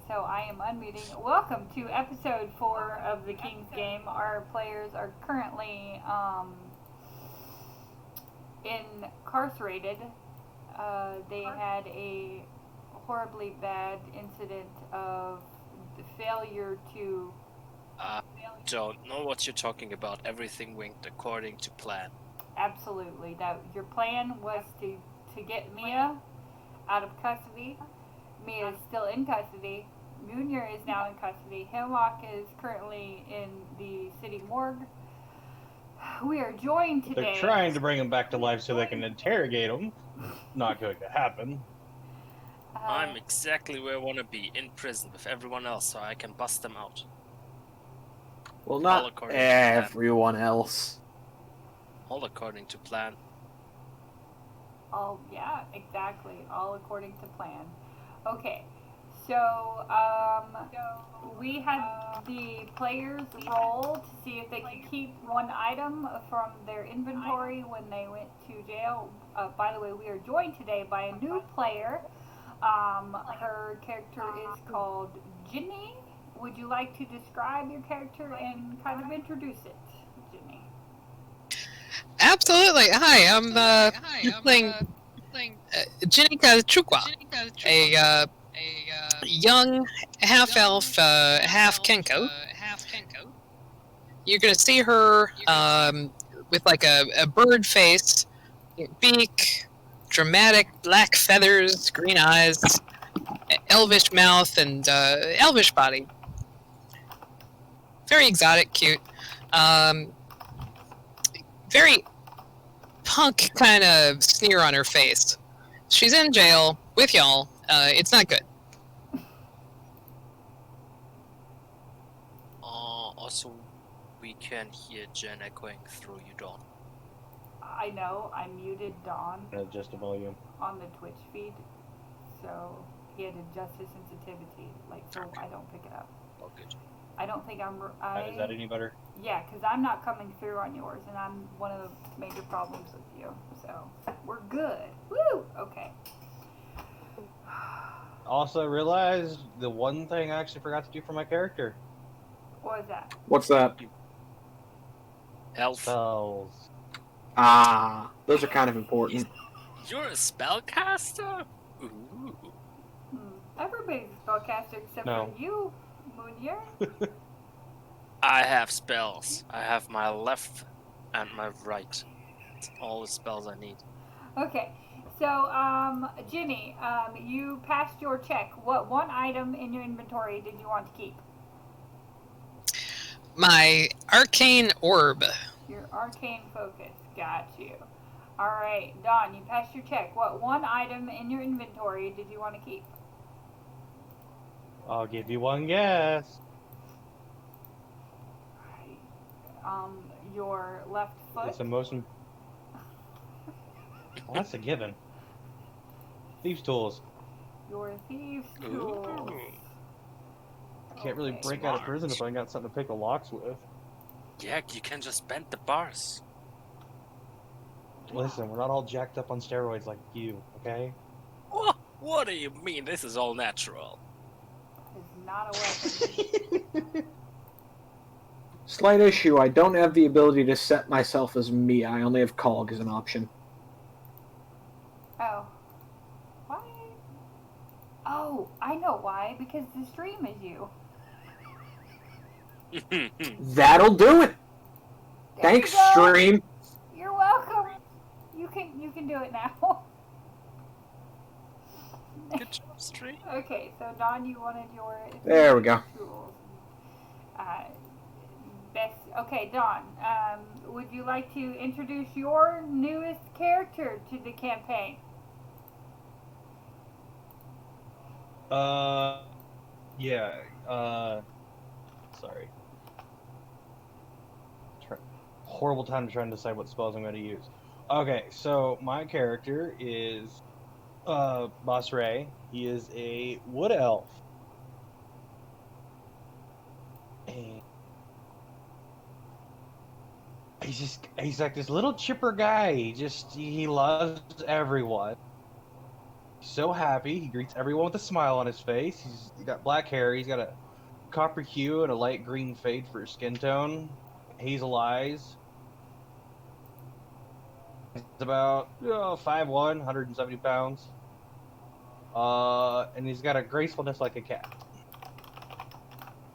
so I am unmuting. Welcome to episode 4 of the King's Game. Our players are currently incarcerated. They had a horribly bad incident of the failure to. I don't know what you're talking about. Everything went according to plan. Absolutely. That your plan was to get Mia out of custody. Mia is still in custody. Munir is now in custody. Hemlock is currently in the city morgue. We are joined today. They're trying to bring him back to life so they can interrogate him. Not going to happen. I'm exactly where I want to be, in prison with everyone else, so I can bust them out. Well, All not according to plan. everyone else. All according to plan. All yeah, exactly. All according to plan. Okay, so we had the players roll to see if they could keep one item from their inventory when they went to jail. By the way, we are joined today by a new player. Her character is called Ginny. Would you like to describe your character and kind of introduce it, Ginny? Absolutely. Hi, I'm playing Jenica Chukwa, a young half-elf, half-Kenko. You're gonna see her with like a bird face, beak, dramatic black feathers, green eyes, elvish mouth, and elvish body. Very exotic, cute. Very punk kind of sneer on her face. She's in jail with y'all. It's not good. Also, we can hear Jen echoing through you, Dawn. I know I muted Dawn Adjust the volume. on the Twitch feed, so he had to adjust his sensitivity, like so I don't pick it up. Oh, good. I don't think Is that any better? Yeah, because I'm not coming through on yours, and I'm one of the major problems with you. So we're good. Woo! Okay. Also realized the one thing I actually forgot to do for my character. What is that? What's that? Elf. Spells. Ah, those are kind of important. You're a spellcaster? Ooh. Everybody's a spellcaster except No. for you, Munir. I have spells. I have my left and my right. It's all the spells I need. Okay. So, Ginny, you passed your check. What one item in your inventory did you want to keep? My arcane orb. Your arcane focus. Got you. Alright, Dawn, you passed your check. What one item in your inventory did you want to keep? I'll give you one guess. Your left foot? It's the most. Well, that's a given. Thieves' tools. Your thieves' tools. Ooh. Can't really Okay. break out of prison if I ain't got something to pick the locks with. Yeah, you can just bend the bars. Listen, we're not all jacked up on steroids like you, okay? What do you mean? This is all natural. It's not a weapon. Slight issue, I don't have the ability to set myself as me. I only have Cog as an option. Oh. Why? Oh, I know why. Because the stream is you. That'll do it! There Thanks, you go. stream! You're welcome. You can do it now. Good job, Street. Okay, so Don, you wanted your There we go. tools. Okay, Don. Would you like to introduce your newest character to the campaign? Yeah, sorry. Horrible time to try and decide what spells I'm going to use. Okay, so my character is Boss Ray. He is a wood elf. And he's like this little chipper guy. He loves everyone. so happy. He greets everyone with a smile on his face. He's got black hair. He's got a copper hue and a light green fade for his skin tone. Hazel eyes. He's about 5'1", 170 pounds. And he's got a gracefulness like a cat.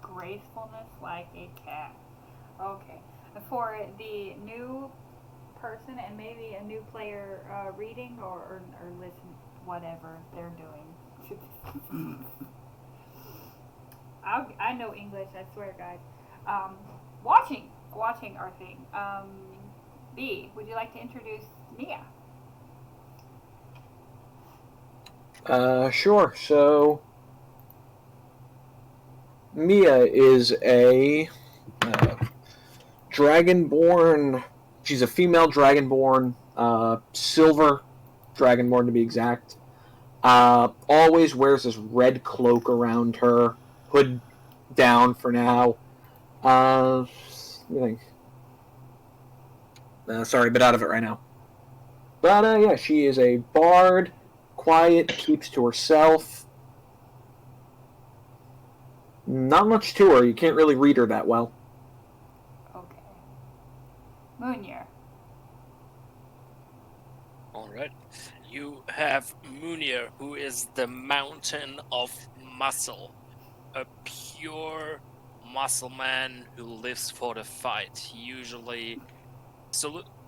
Gracefulness like a cat. Okay. For the new person and maybe a new player reading or listen, whatever they're doing. I know English, I swear, guys. Watching our thing. B, would you like to introduce Mia? Sure. So, Mia is a dragonborn. She's a female dragonborn, silver dragonborn to be exact. Always wears this red cloak around her, hood down for now. Let me think. Sorry, but out of it right now. But yeah, she is a bard, quiet, keeps to herself. Not much to her. You can't really read her that well. Okay. Munir. Alright. You have Munir, who is the mountain of muscle. A pure muscle man who lives for the fight. He usually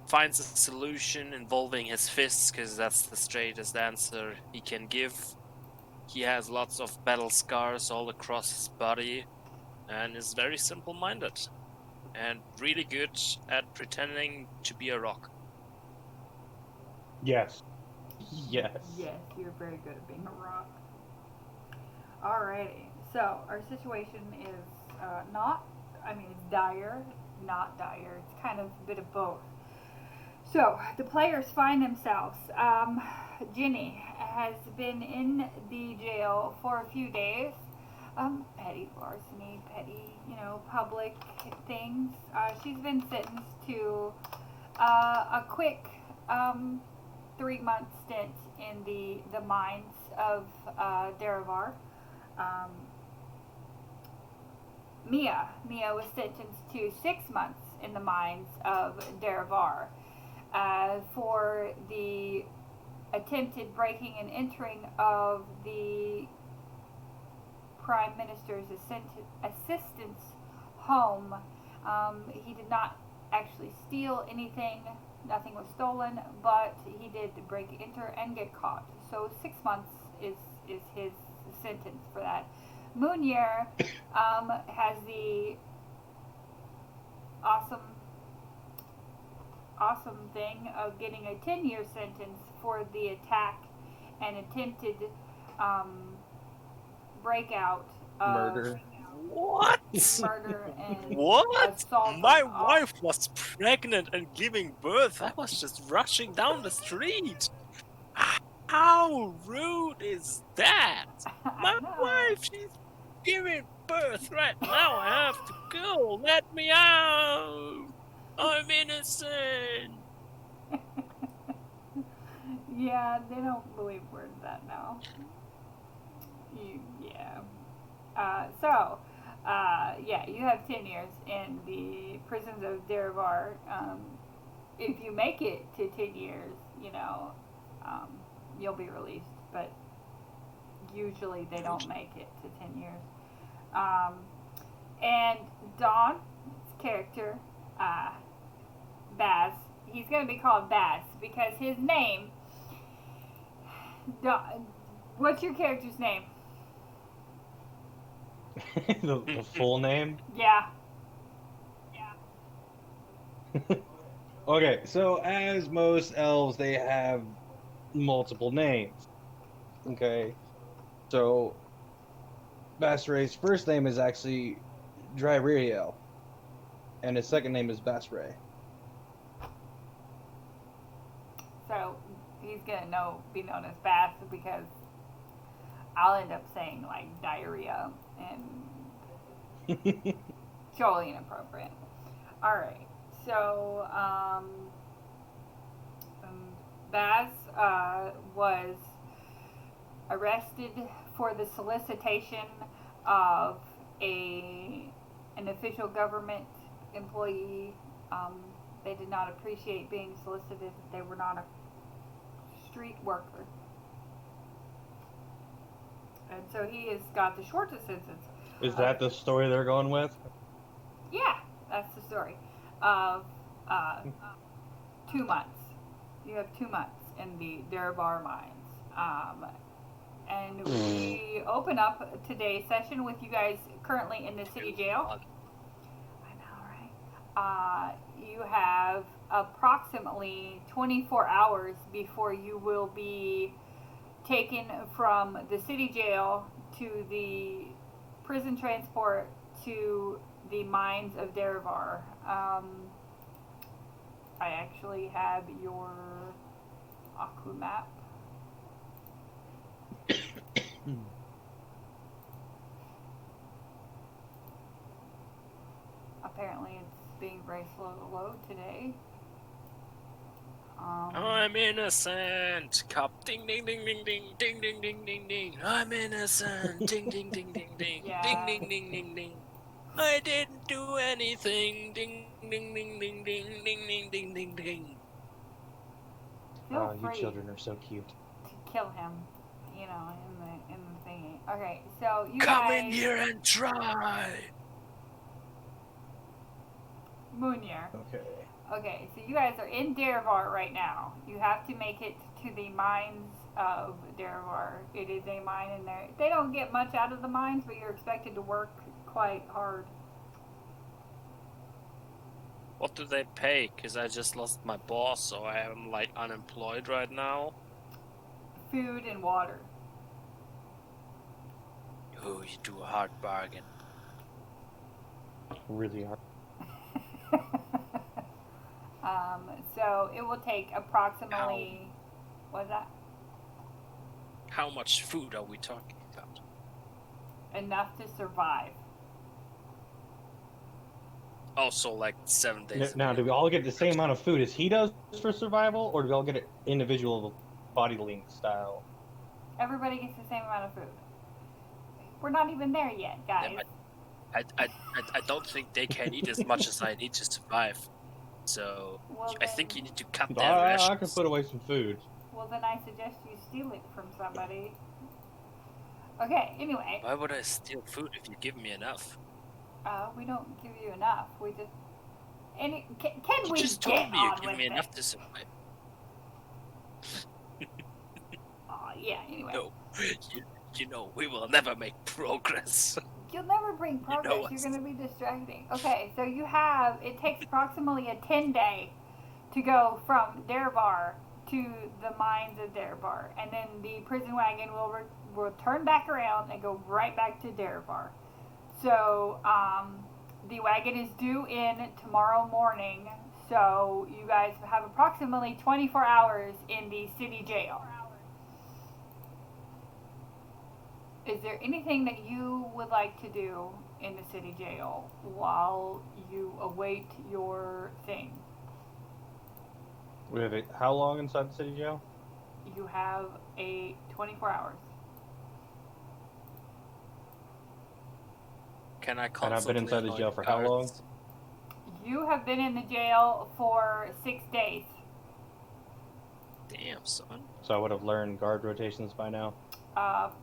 finds a solution involving his fists, because that's the straightest answer he can give. He has lots of battle scars all across his body, and is very simple-minded. And really good at pretending to be a rock. Yes. Yes. Yes, you're very good at being a rock. Alrighty. So, our situation is it's dire, not dire. It's kind of a bit of both. So, the players find themselves. Ginny has been in the jail for a few days. Petty larceny, petty, public things. She's been sentenced to a quick 3-month stint in the mines of Derivar. Mia was sentenced to 6 months in the mines of Derivar for the attempted breaking and entering of the Prime Minister's assistant's home. He did not actually steal anything. Nothing was stolen, but he did enter and get caught. So 6 months is his sentence for that. Munir has the awesome thing of getting a 10-year sentence for the attack and attempted breakout of Murder. What? murder and What? assault. My wife was pregnant and giving birth. I was just rushing down the street. How rude is that? My wife, she's giving birth right now. I have to go. Let me out. I'm innocent. Yeah, they don't believe words that now. You have 10 years in the prisons of Derivar. If you make it to 10 years, you'll be released. But usually they don't make it to 10 years. And Don's character, Baz, he's going to be called Baz because his name... What's your character's name? the full name? Yeah. Okay, so as most elves, they have multiple names. Okay, so Basray's first name is actually Dryririel, and his second name is Basray. So he's gonna be known as Bass because I'll end up saying like diarrhea and totally inappropriate. All right, so Baz was arrested for the solicitation of an official government employee. They did not appreciate being solicited. They were not a street worker. And so he has got the shortest sentence. Is that the story they're going with? Yeah, that's the story. Of 2 months. You have 2 months in the Darabar mines. And we open up today's session with you guys currently in the city jail. I know, right? You have approximately 24 hours before you will be taken from the city jail to the prison transport to the mines of Daravar. I actually have your Aku map. Apparently it's being very slow to load today. I'm innocent. Cop. Ding ding ding ding ding ding ding ding ding ding. I'm innocent. Ding ding ding ding ding. Yeah. Ding ding ding ding ding. I didn't do anything. Ding ding ding ding ding ding ding ding ding ding. Feel Oh, you free children are so cute. to kill him, you know, in the thingy. Okay, so you Come guys, in here and try. Munir. Okay. Okay, so you guys are in Daravar right now. You have to make it to the mines of Daravar. It is a mine in there. They don't get much out of the mines, but you're expected to work quite hard. What do they pay? Cause I just lost my boss, so I am like unemployed right now. Food and water. Oh, you do a hard bargain. Really hard. So it will take approximately, what's that? How much food are we talking about? Enough to survive. Also, like 7 days. Now, do we all get the same amount of food as he does for survival, or do we all get it individual body link style? Everybody gets the same amount of food. We're not even there yet, guys. I don't think they can eat as much as I need to survive. So Well, I think you need to cut their I rations. can put away some food. Well, then I suggest you steal it from somebody. Okay, anyway, Why would I steal food if you give me enough? we don't give you enough. We just. Can You we just get told me you on give with me it? enough to survive. Yeah, anyway. No, you know we will never make progress. You'll never bring progress. know You're us. going to be distracting. Okay, so it takes approximately a 10-day to go from Darabar to the mines of Darabar. And then the prison wagon will turn back around and go right back to Darabar. So, the wagon is due in tomorrow morning. So, you guys have approximately 24 hours in the city jail. Is there anything that you would like to do in the city jail while you await your thing? We have it. How long inside the city jail? You have 24 hours. Can I And I've constantly been inside the annoy jail the for how long? guards? You have been in the jail for 6 days. Damn, son. So I would have learned guard rotations by now.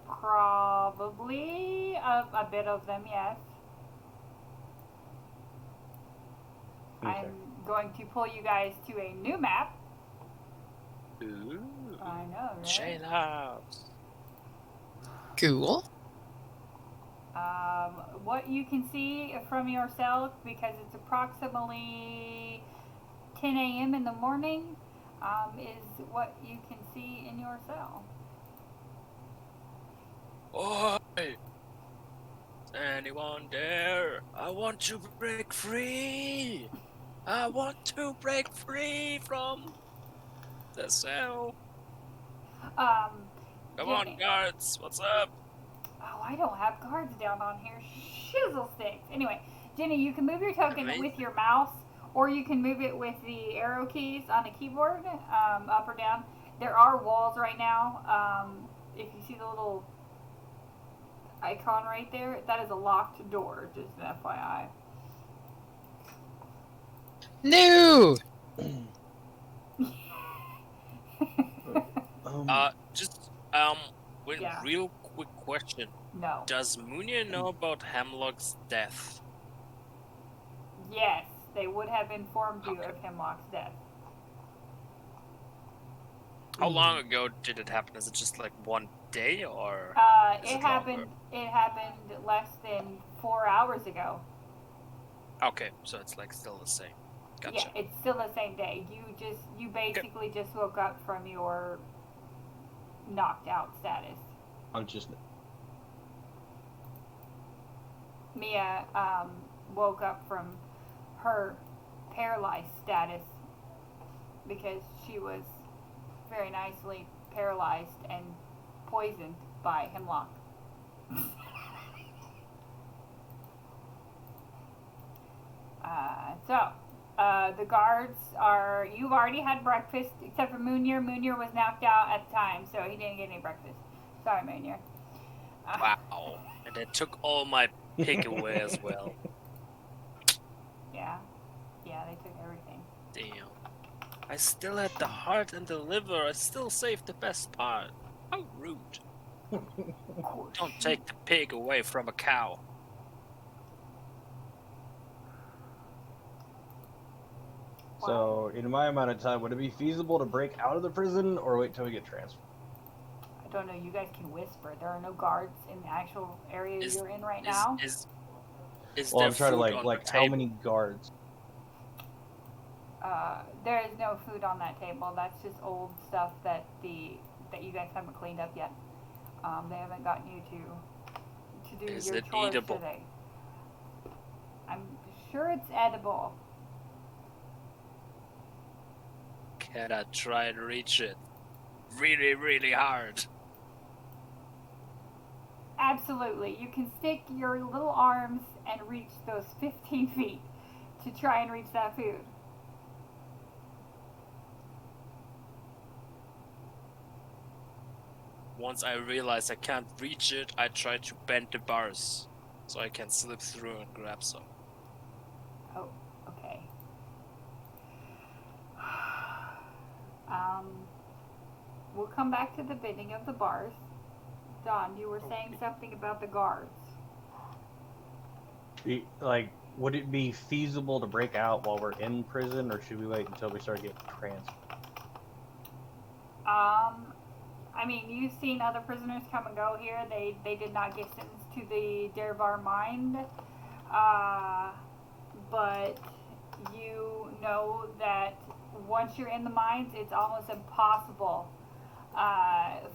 Probably a bit of them, yes. Okay. I'm going to pull you guys to a new map. Ooh. I know, right? Shane House. Cool. What you can see from your cell, because it's approximately 10 a.m. in the morning, is what you can see in your cell. Oi! Is anyone there? I want to break free! I want to break free from the cell. Come on, Jenny. guards, what's up? Oh, I don't have guards down on here. Shizzle sticks. Anyway, Jenny, you can move your token Amazing. with your mouse, or you can move it with the arrow keys on a keyboard, up or down. There are walls right now. if you see the little icon right there, that is a locked door, just an FYI. No. Just Yeah. real quick question. No. Does Munia know about Hemlock's death? Yes, they would have informed you Okay. of Hemlock's death. How long ago did it happen? Is it just like one day or? Is It it happened. longer? It happened less than 4 hours ago. Okay, so it's like still the same. Gotcha. Yeah, it's still the same day. You basically just woke up from your knocked out status. Consciousness. Mia woke up from her paralyzed status because she was very nicely paralyzed and poisoned by Hemlock. The guards are. You've already had breakfast, except for Munir. Munir was knocked out at the time, so he didn't get any breakfast. Sorry, Munir. Wow. And it took all my pig away as well. Yeah, they took everything. Damn. I still had the heart and the liver. I still saved the best part. How rude. Of course. Don't take the pig away from a cow. So, in my amount of time, would it be feasible to break out of the prison or wait till we get transferred? I don't know. You guys can whisper. There are no guards in the actual area Is- you're in right now. Is Well, there I'm trying to food on like the how table? many guards? There is no food on that table. That's just old stuff that you guys haven't cleaned up yet. They haven't gotten you to do Is your it chores eatable? today. I'm sure it's edible. Can I try and reach it? Really, really hard. Absolutely. You can stick your little arms and reach those 15 feet to try and reach that food. Once I realize I can't reach it, I try to bend the bars so I can slip through and grab some. Oh, okay. We'll come back to the bending of the bars. Don, you were saying something about the guards. Like, would it be feasible to break out while we're in prison, or should we wait until we start getting transferred? I mean, you've seen other prisoners come and go here. They did not get sentenced to the Dervar Mind. But you know that once you're in the mines, it's almost impossible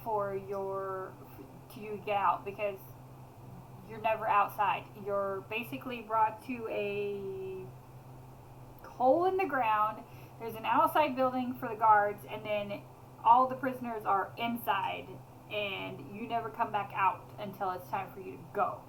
for you to get out because you're never outside. You're basically brought to a hole in the ground. There's an outside building for the guards, and then all the prisoners are inside, and you never come back out until it's time for you to go.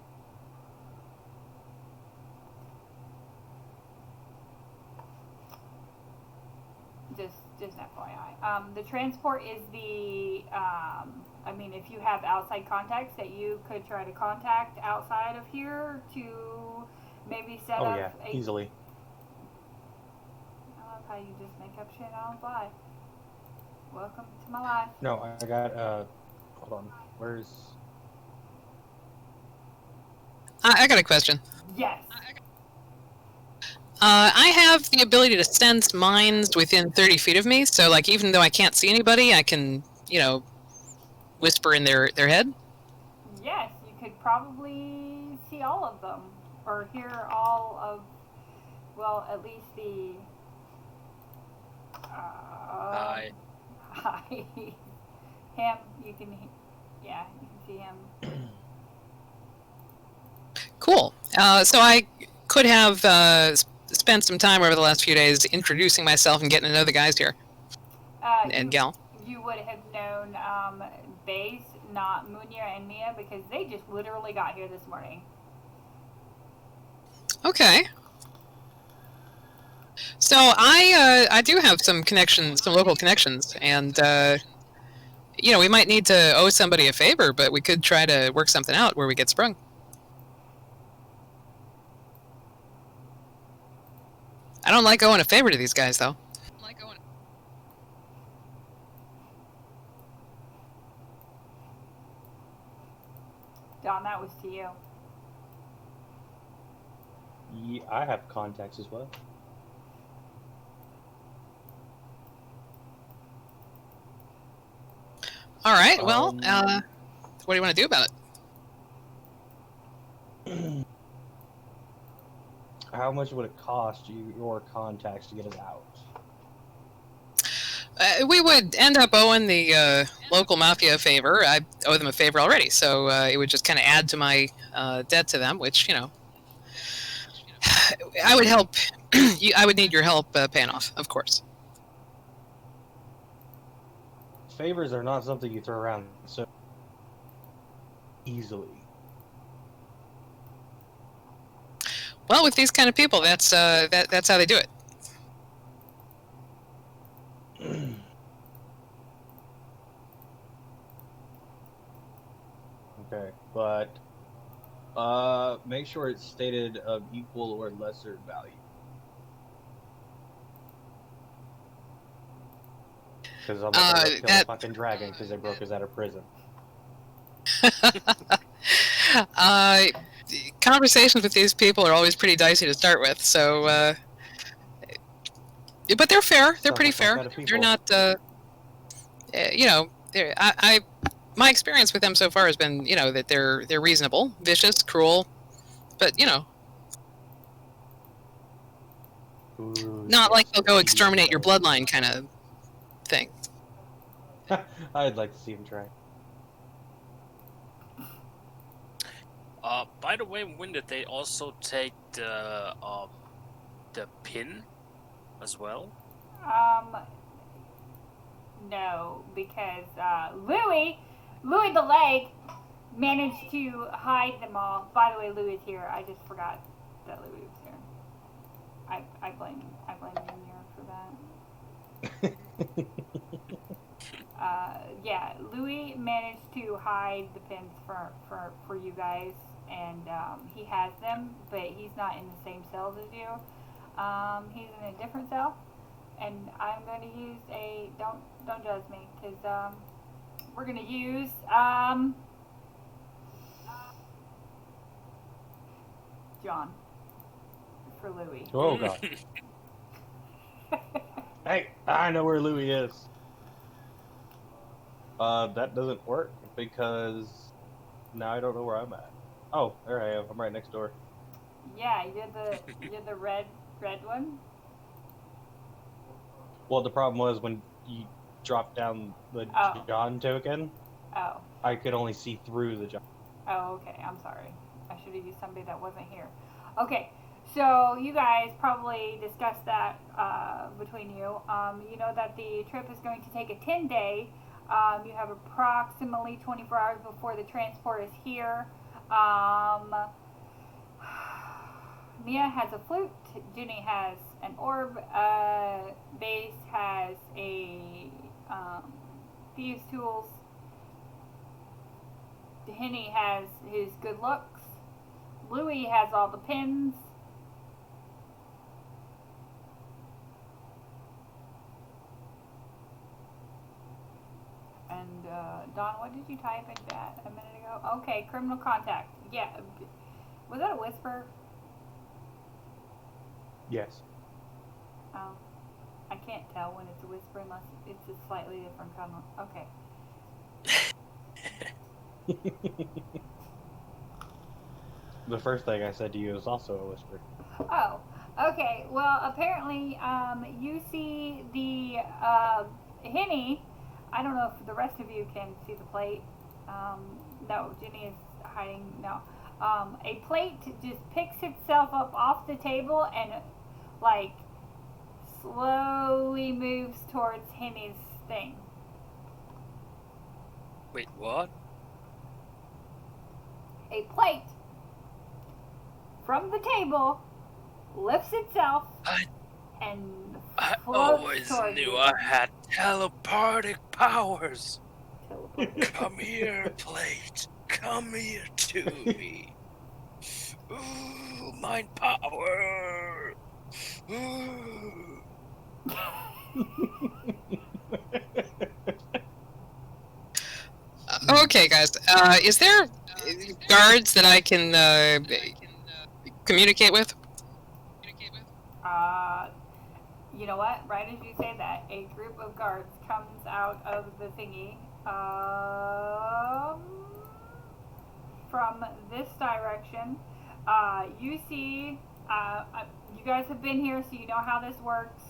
Just an FYI. The transport is the, I mean, if you have outside contacts that you could try to contact outside of here to maybe set Oh up yeah, easily. I love how you just make up shit on the fly. Welcome to my life. No, I got hold on. Where's I got a question. Yes. I have the ability to sense minds within 30 feet of me, so like even though I can't see anybody, I can, whisper in their head. Yes, you could probably see all of them, or hear all of, well, at least the. Hi. Hi. Him, you can see him. Cool. So I could have spent some time over the last few days introducing myself and getting to know the guys here and gal. You would have known Baze, not Munir and Mia, because they just literally got here this morning. Okay. So I do have some connections, some local connections, and we might need to owe somebody a favor, but we could try to work something out where we get sprung. I don't like owing a favor to these guys, though. Don, that was to you. Yeah, I have contacts as well. All right. Well, Um, what do you want to do about it? How much would it cost you your contacts to get us out? We would end up owing the local mafia a favor. I owe them a favor already, so it would just kind of add to my debt to them, which I would help. I would need your help paying off, of course. Favors are not something you throw around so easily. Well, with these kind of people, that's how they do it. Okay, but make sure it's stated of equal or lesser value. Because I'm not gonna kill a fucking dragon because they broke us out of prison. Conversations with these people are always pretty dicey to start with, so. But they're fair. They're Sounds pretty like fair. those kind of They're people. not. They're. My experience with them so far has been, that they're reasonable, vicious, cruel, but Ooh, not like they'll go yes, exterminate your yes. bloodline kind of thing. I'd like to see him try. By the way, when did they also take the pin as well? No, because Louis the Leg managed to hide them all. By the way, Louis is here. I just forgot that Louis was here. I blame Junior for that. Yeah, Louis managed to hide the pins for you guys, and he has them, but he's not in the same cells as you. He's in a different cell, and I'm going to use a don't judge me, because we're going to use John for Louis. Oh god. Hey, I know where Louis is. That doesn't work because now I don't know where I'm at. Oh, there I am. I'm right next door. Yeah, you're the red one. Well, the problem was when you dropped down the Oh. John token, Oh. I could only see through the John. Oh, okay. I'm sorry. I should have used somebody that wasn't here. Okay, so you guys probably discussed that between you. You know that the trip is going to take a 10-day. You have approximately 24 hours before the transport is here. Mia has a flute. Ginny has an orb. Base has a thieves' tools. Henny has his good looks. Louis has all the pins. And Don, what did you type in chat a minute ago? Okay, criminal contact. Yeah, was that a whisper? Yes. Oh, I can't tell when it's a whisper unless it's a slightly different kind of. Okay. The first thing I said to you is also a whisper. Oh, okay. Well, apparently, you see the Henny. I don't know if the rest of you can see the plate. No, Ginny is hiding. No. A plate just picks itself up off the table and, like, slowly moves towards Henny's thing. Wait, what? A plate from the table lifts itself and I floats always towards knew you. I had telepathic powers. teleport. Come here, plate. Come here to me. Ooh, mind power. Ooh. Okay, guys. Is there guards that I can communicate with? You know what? Right as you say that, a group of guards comes out of the thingy. From this direction. You see, you guys have been here, so you know how this works.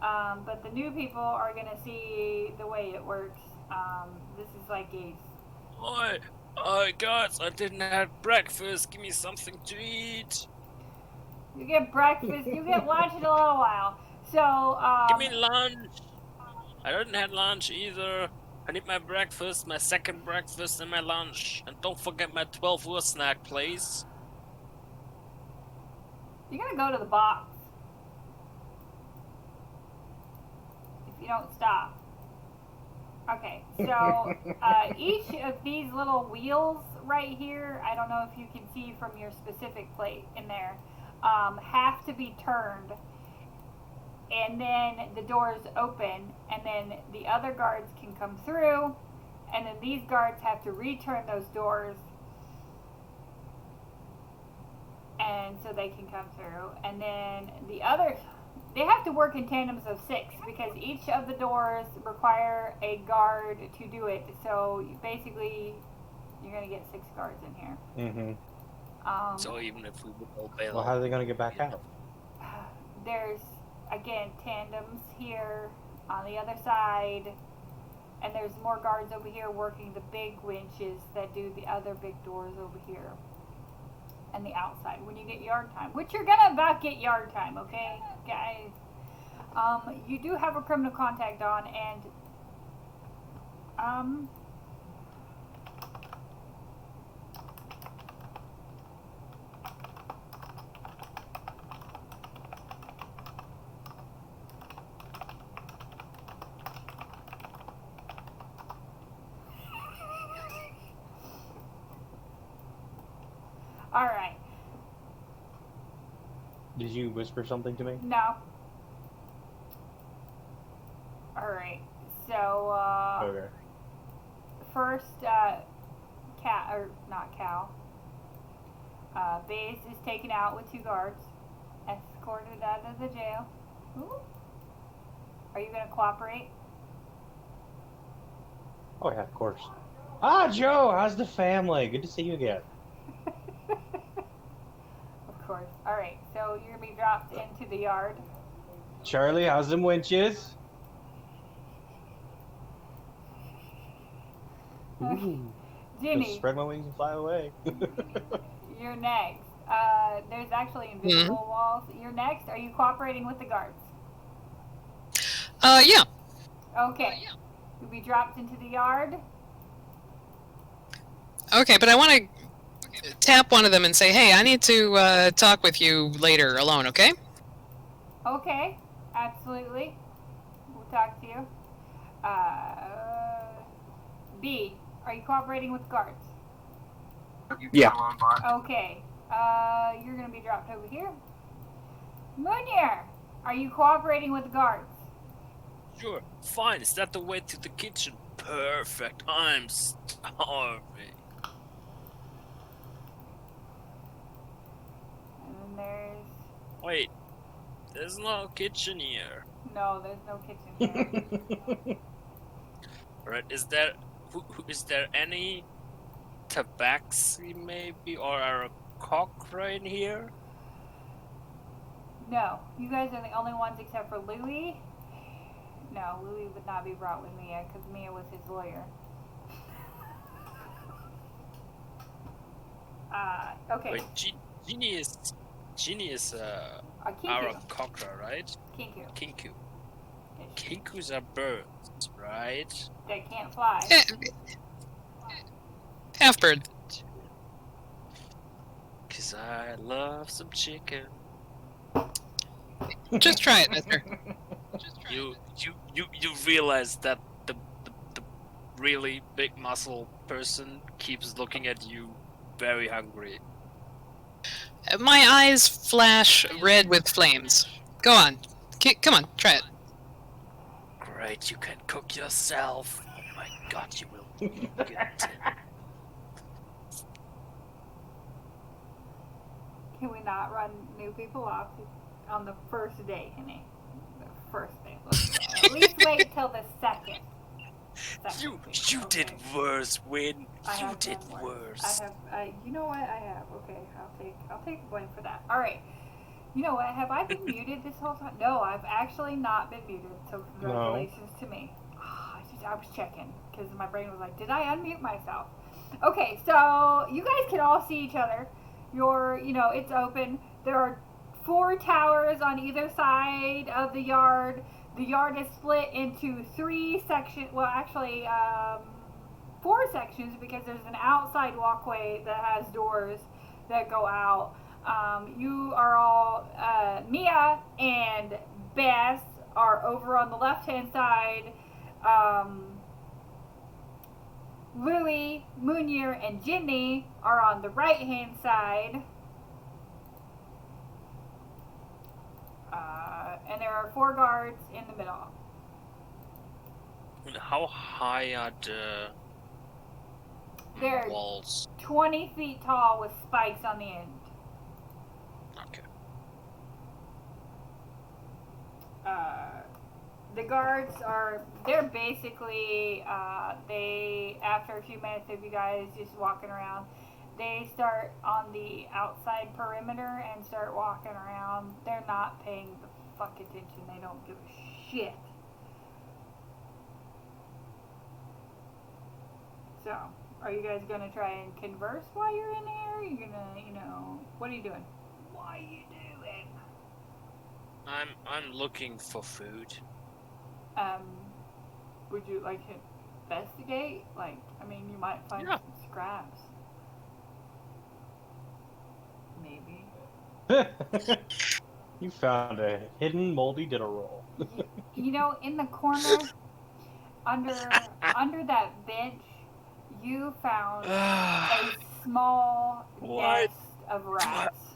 But the new people are gonna see the way it works. This is like a. Oi, guys, I didn't have breakfast. Give me something to eat. You get breakfast. You get lunch in a little while. So. Give me lunch. I didn't have lunch either. I need my breakfast, my second breakfast, and my lunch. And don't forget my 12-hour snack, please. You're gonna go to the box. If you don't stop. Okay, so each of these little wheels right here, I don't know if you can see from your specific plate in there, have to be turned. And then the doors open, and then the other guards can come through, and then these guards have to return those doors, and so they can come through. And then the others, they have to work in tandems of 6 because each of the doors require a guard to do it. So basically, you're gonna get 6 guards in here. Mm-hmm. So even if we would obey Well, how are they gonna get back out? There's again tandems here on the other side, and there's more guards over here working the big winches that do the other big doors over here and the outside when you get yard time, which you're gonna about get yard time, okay, guys? You do have a criminal contact on, and all right. Did you whisper something to me? No. All right. So Okay. first, Baze is taken out with 2 guards, escorted out of the jail. Ooh. Are you gonna cooperate? Oh yeah, of course. Ah, Joe, how's the family? Good to see you again. Of course. All right. So you're gonna be dropped into the yard. Charlie, how's them winches? Ooh, just Jimmy, spread my wings and fly away. you're next. There's actually invisible walls. You're next. Are you cooperating with the guards? Yeah. Okay. You'll be dropped into the yard. Okay, but I want to tap one of them and say, hey, I need to talk with you later alone, okay? Okay. Absolutely. We'll talk to you. B, are you cooperating with guards? Yeah. Okay. You're gonna be dropped over here. Munir, are you cooperating with the guards? Sure, fine. Is that the way to the kitchen? Perfect. I'm starving. And then there's Wait, there's no kitchen here. no, there's no kitchen here. Right? Is there any tabaxi maybe or a cock right here? No, you guys are the only ones except for Louie. No, Louie would not be brought with Mia because Mia was his lawyer. Okay. Wait, Genie is A our Kinku. cockra, right? Kinku. Kinku. Kinkus are birds, right? They can't fly. Half bird. Cause I love some chicken. Just try it, mister. You realize that the really big muscle person keeps looking at you very hungry. My eyes flash red with flames. Go on. Come on, try it. Great, you can cook yourself. Oh my god, you will get Can we not run new people off on the first day, Henny? The first day. Let's at least wait till the second. You Okay. did worse, Win. I You have did done worse. You know what? I have. Okay, I'll take the blame for that. All right. You know what? Have I been muted this whole time? No, I've actually not been muted. So congratulations to me. I was checking because my brain was like, did I unmute myself? Okay, so you guys can all see each other. It's open. There are 4 towers on either side of the yard. The yard is split into 3 sections. Well, actually, 4 sections because there's an outside walkway that has doors that go out. You are all, Mia and Bess are over on the left-hand side. Louie, Munir, and Ginny are on the right-hand side. And there are 4 guards in the middle. How high are the They're walls? 20 feet tall with spikes on the end. Okay. The guards they're basically, after a few minutes of you guys just walking around, they start on the outside perimeter and start walking around. They're not paying the fuck attention. They don't give a shit. So, are you guys gonna try and converse while you're in there? Are you gonna, what are you doing? What are you doing? I'm looking for food. Would you like to investigate? You might find Yeah. some scraps. Maybe. You found a hidden moldy diddle roll. In the corner, under that bench, you found a small Why nest of rats.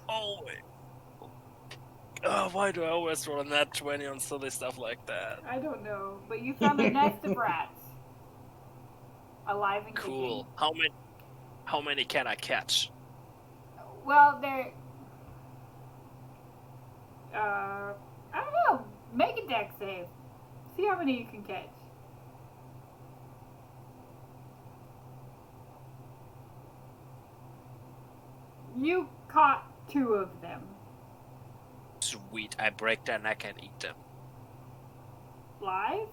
Why do I always roll a nat 20 on silly stuff like that? I don't know, but you found a nest of rats. Alive and Cool. kicking. How many can I catch? Well, they're. I don't know. Make a dex save. See how many you can catch. You caught 2 of them. Sweet, I break their neck and eat them. Live?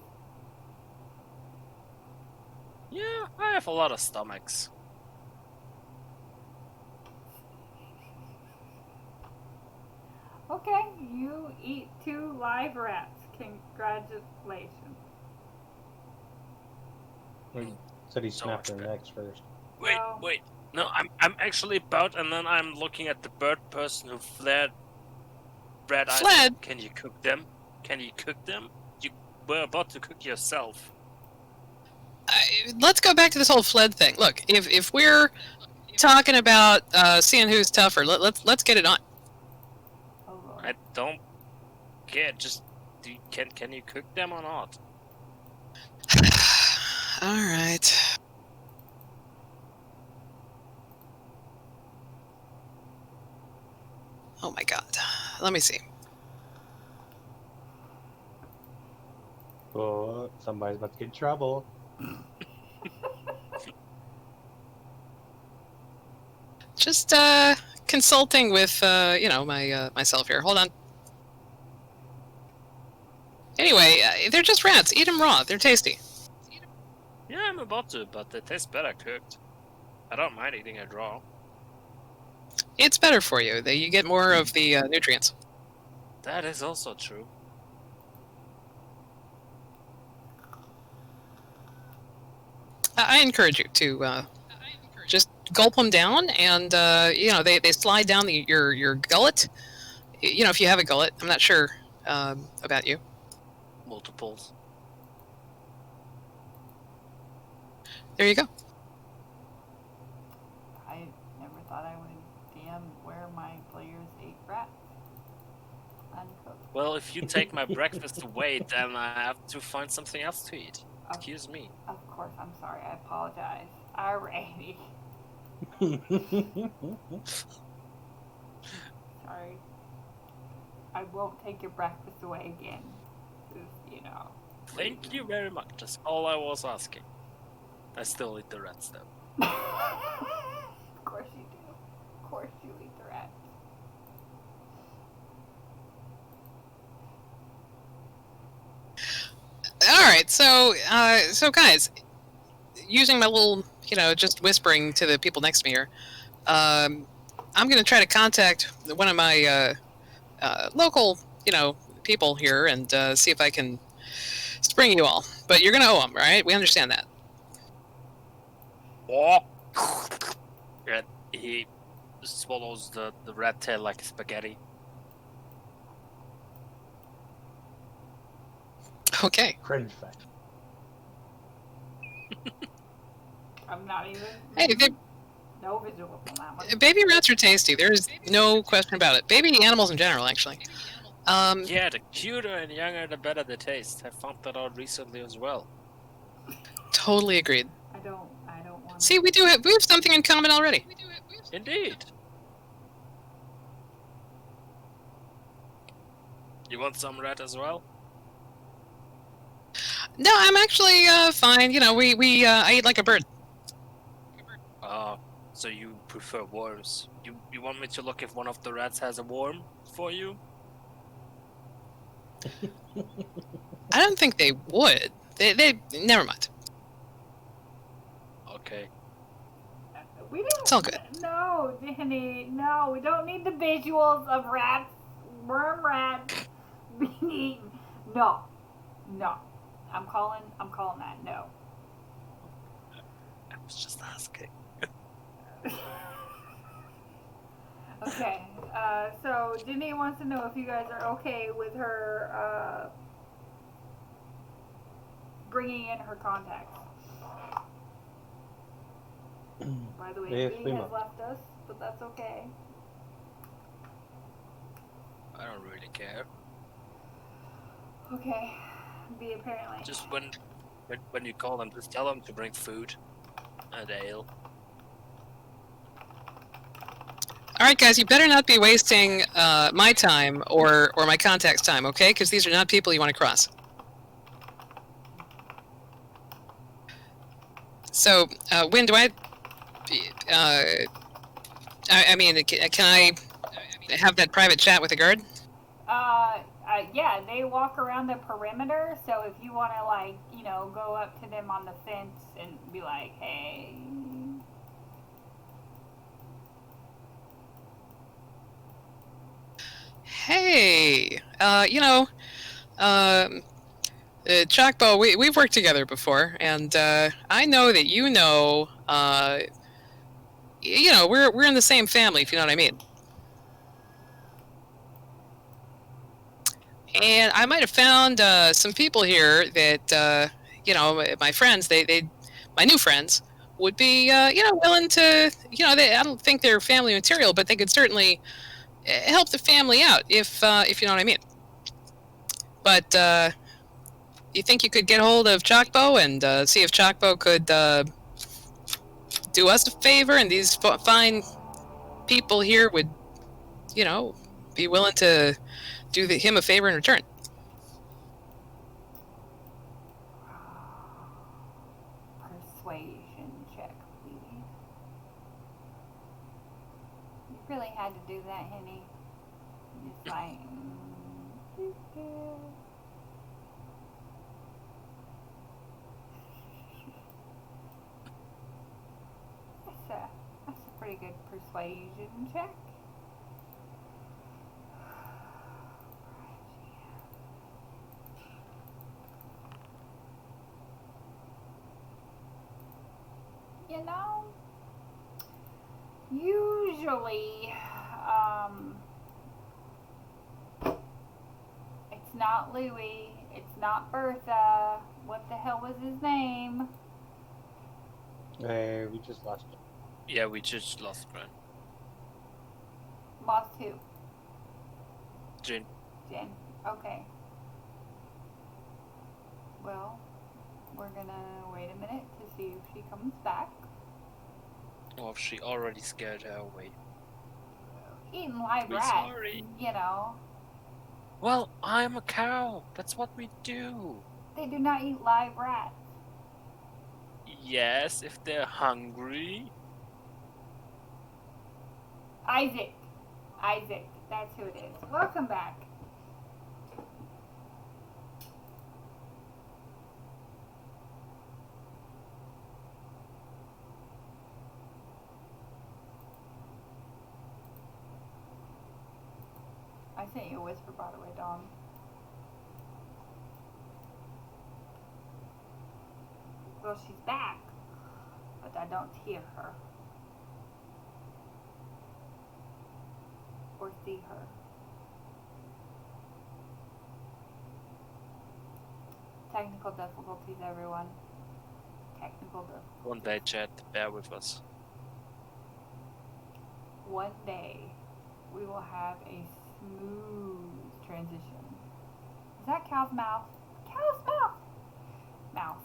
Yeah, I have a lot of stomachs. Okay, you eat 2 live rats. Congratulations. Said he So snapped much their better. necks first. Wait. No, I'm actually about, and then I'm looking at the bird person who fled. Red eyes. Fled? Can you cook them? You were about to cook yourself. Let's go back to this whole fled thing. Look, if we're talking about seeing who's tougher, let's get it on. Oh, Lord. I don't care. Just can you cook them or not? All right. Oh my god. Let me see. Oh, somebody's about to get in trouble. Just consulting with myself here. Hold on. Anyway, they're just rats. Eat them raw. They're tasty. Yeah, I'm about to, but they taste better cooked. I don't mind eating it raw. It's better for you. You get more of the nutrients. That is also true. I encourage you to just gulp them down, and they slide down your gullet. If you have a gullet. I'm not sure about you. Multiples. There you go. I never thought I would DM where my players ate rats. Uncooked. Well, if you take my breakfast away, then I have to find something else to eat. Excuse me. Of course, I'm sorry. I apologize. Alrighty. Sorry. I won't take your breakfast away again. Just, Thank you very much. That's all I was asking. I still eat the rats, though. Of course you do. Of course you eat the rats. All right, so guys, using my little, just whispering to the people next to me here, I'm gonna try to contact one of my local, people here and see if I can spring you all. But you're gonna owe them, right? We understand that. Oh. Yeah, he swallows the rat tail like spaghetti. Okay. Cringe fact. I'm not even. Hey, No visual on that one. baby rats are tasty. There's no question about it. Baby animals in general, actually. Yeah, the cuter and younger, the better they taste. I found that out recently as well. Totally agreed. I don't want. See, we have something in common already. Indeed. You want some rat as well? No, I'm actually fine. I eat like a bird. So you prefer worms. You want me to look if one of the rats has a worm for you? I don't think they would. They never mind. Okay. We don't. It's all good. No, Danny. No, we don't need the visuals of rats, worm rats being eaten. No. I'm calling that. No. I was just asking. Okay. So Jenny wants to know if you guys are okay with her bringing in her contacts. By the way, Yes, Bee we has must. left us, but that's okay. I don't really care. Okay. Bee apparently. Just when you call them, just tell them to bring food and ale. All right, guys, you better not be wasting my time or my contact's time, okay? Because these are not people you want to cross. So, Wynn, do I mean, can I have that private chat with the guard? Yeah, they walk around the perimeter, so if you want to, go up to them on the fence and be like, hey. Hey, Chalkbow, we've worked together before, and I know that we're in the same family, if you know what I mean. And I might have found some people here that my friends, my new friends, would be willing to, I don't think they're family material, but they could certainly help the family out if you know what I mean. But you think you could get hold of Chalkbow and see if Chalkbow could do us a favor, and these fine people here would, be willing to do him a favor in return? Persuasion check, please. You really had to do that, Henny. Just like. That's a pretty good persuasion check. Usually, it's not Louis, it's not Bertha. What the hell was his name? Hey, we just lost. Yeah, we just lost Ren. Lost who? Jin. Jen. Okay. Well, we're gonna wait a minute to see if she comes back. Or if she already scared her away. Eating live We're rats, sorry. you know. Well, I'm a cow. That's what we do. They do not eat live rats. Yes, if they're hungry. Isaac. Isaac. That's who it is. Welcome back. I sent you a whisper, by the way, Dawn. Well, she's back, but I don't hear her or see her. Technical difficulties, everyone. Technical difficulties. One day, chat, bear with us. One day, we will have a smooth transition. Is that cow's mouth? Cow's mouth! Mouth.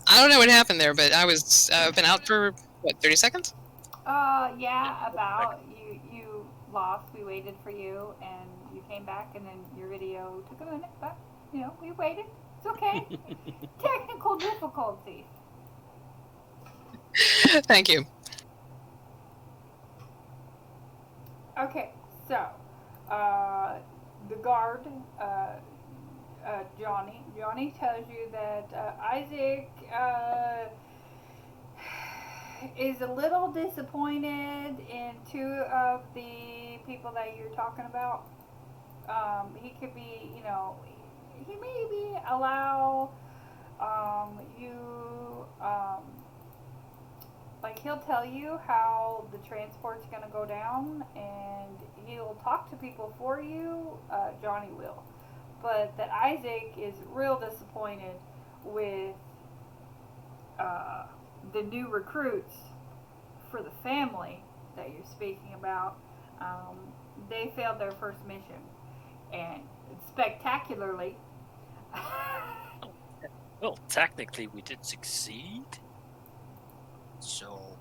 I don't know what happened there, but I was been out for what 30 seconds. Yeah, about. You lost. We waited for you, and you came back, and then your video took a minute, but, you know, we waited. It's okay. Technical difficulties. Thank you. Okay, so, the guard, Johnny tells you that Isaac is a little disappointed in two of the people that you're talking about. He could be, you know, he maybe allow you, like, he'll tell you how the transport's gonna go down, and he'll talk to people for you. Johnny will. But that Isaac is real disappointed with the new recruits for the family that you're speaking about. They failed their first mission, and spectacularly. Well, technically, we did succeed. So,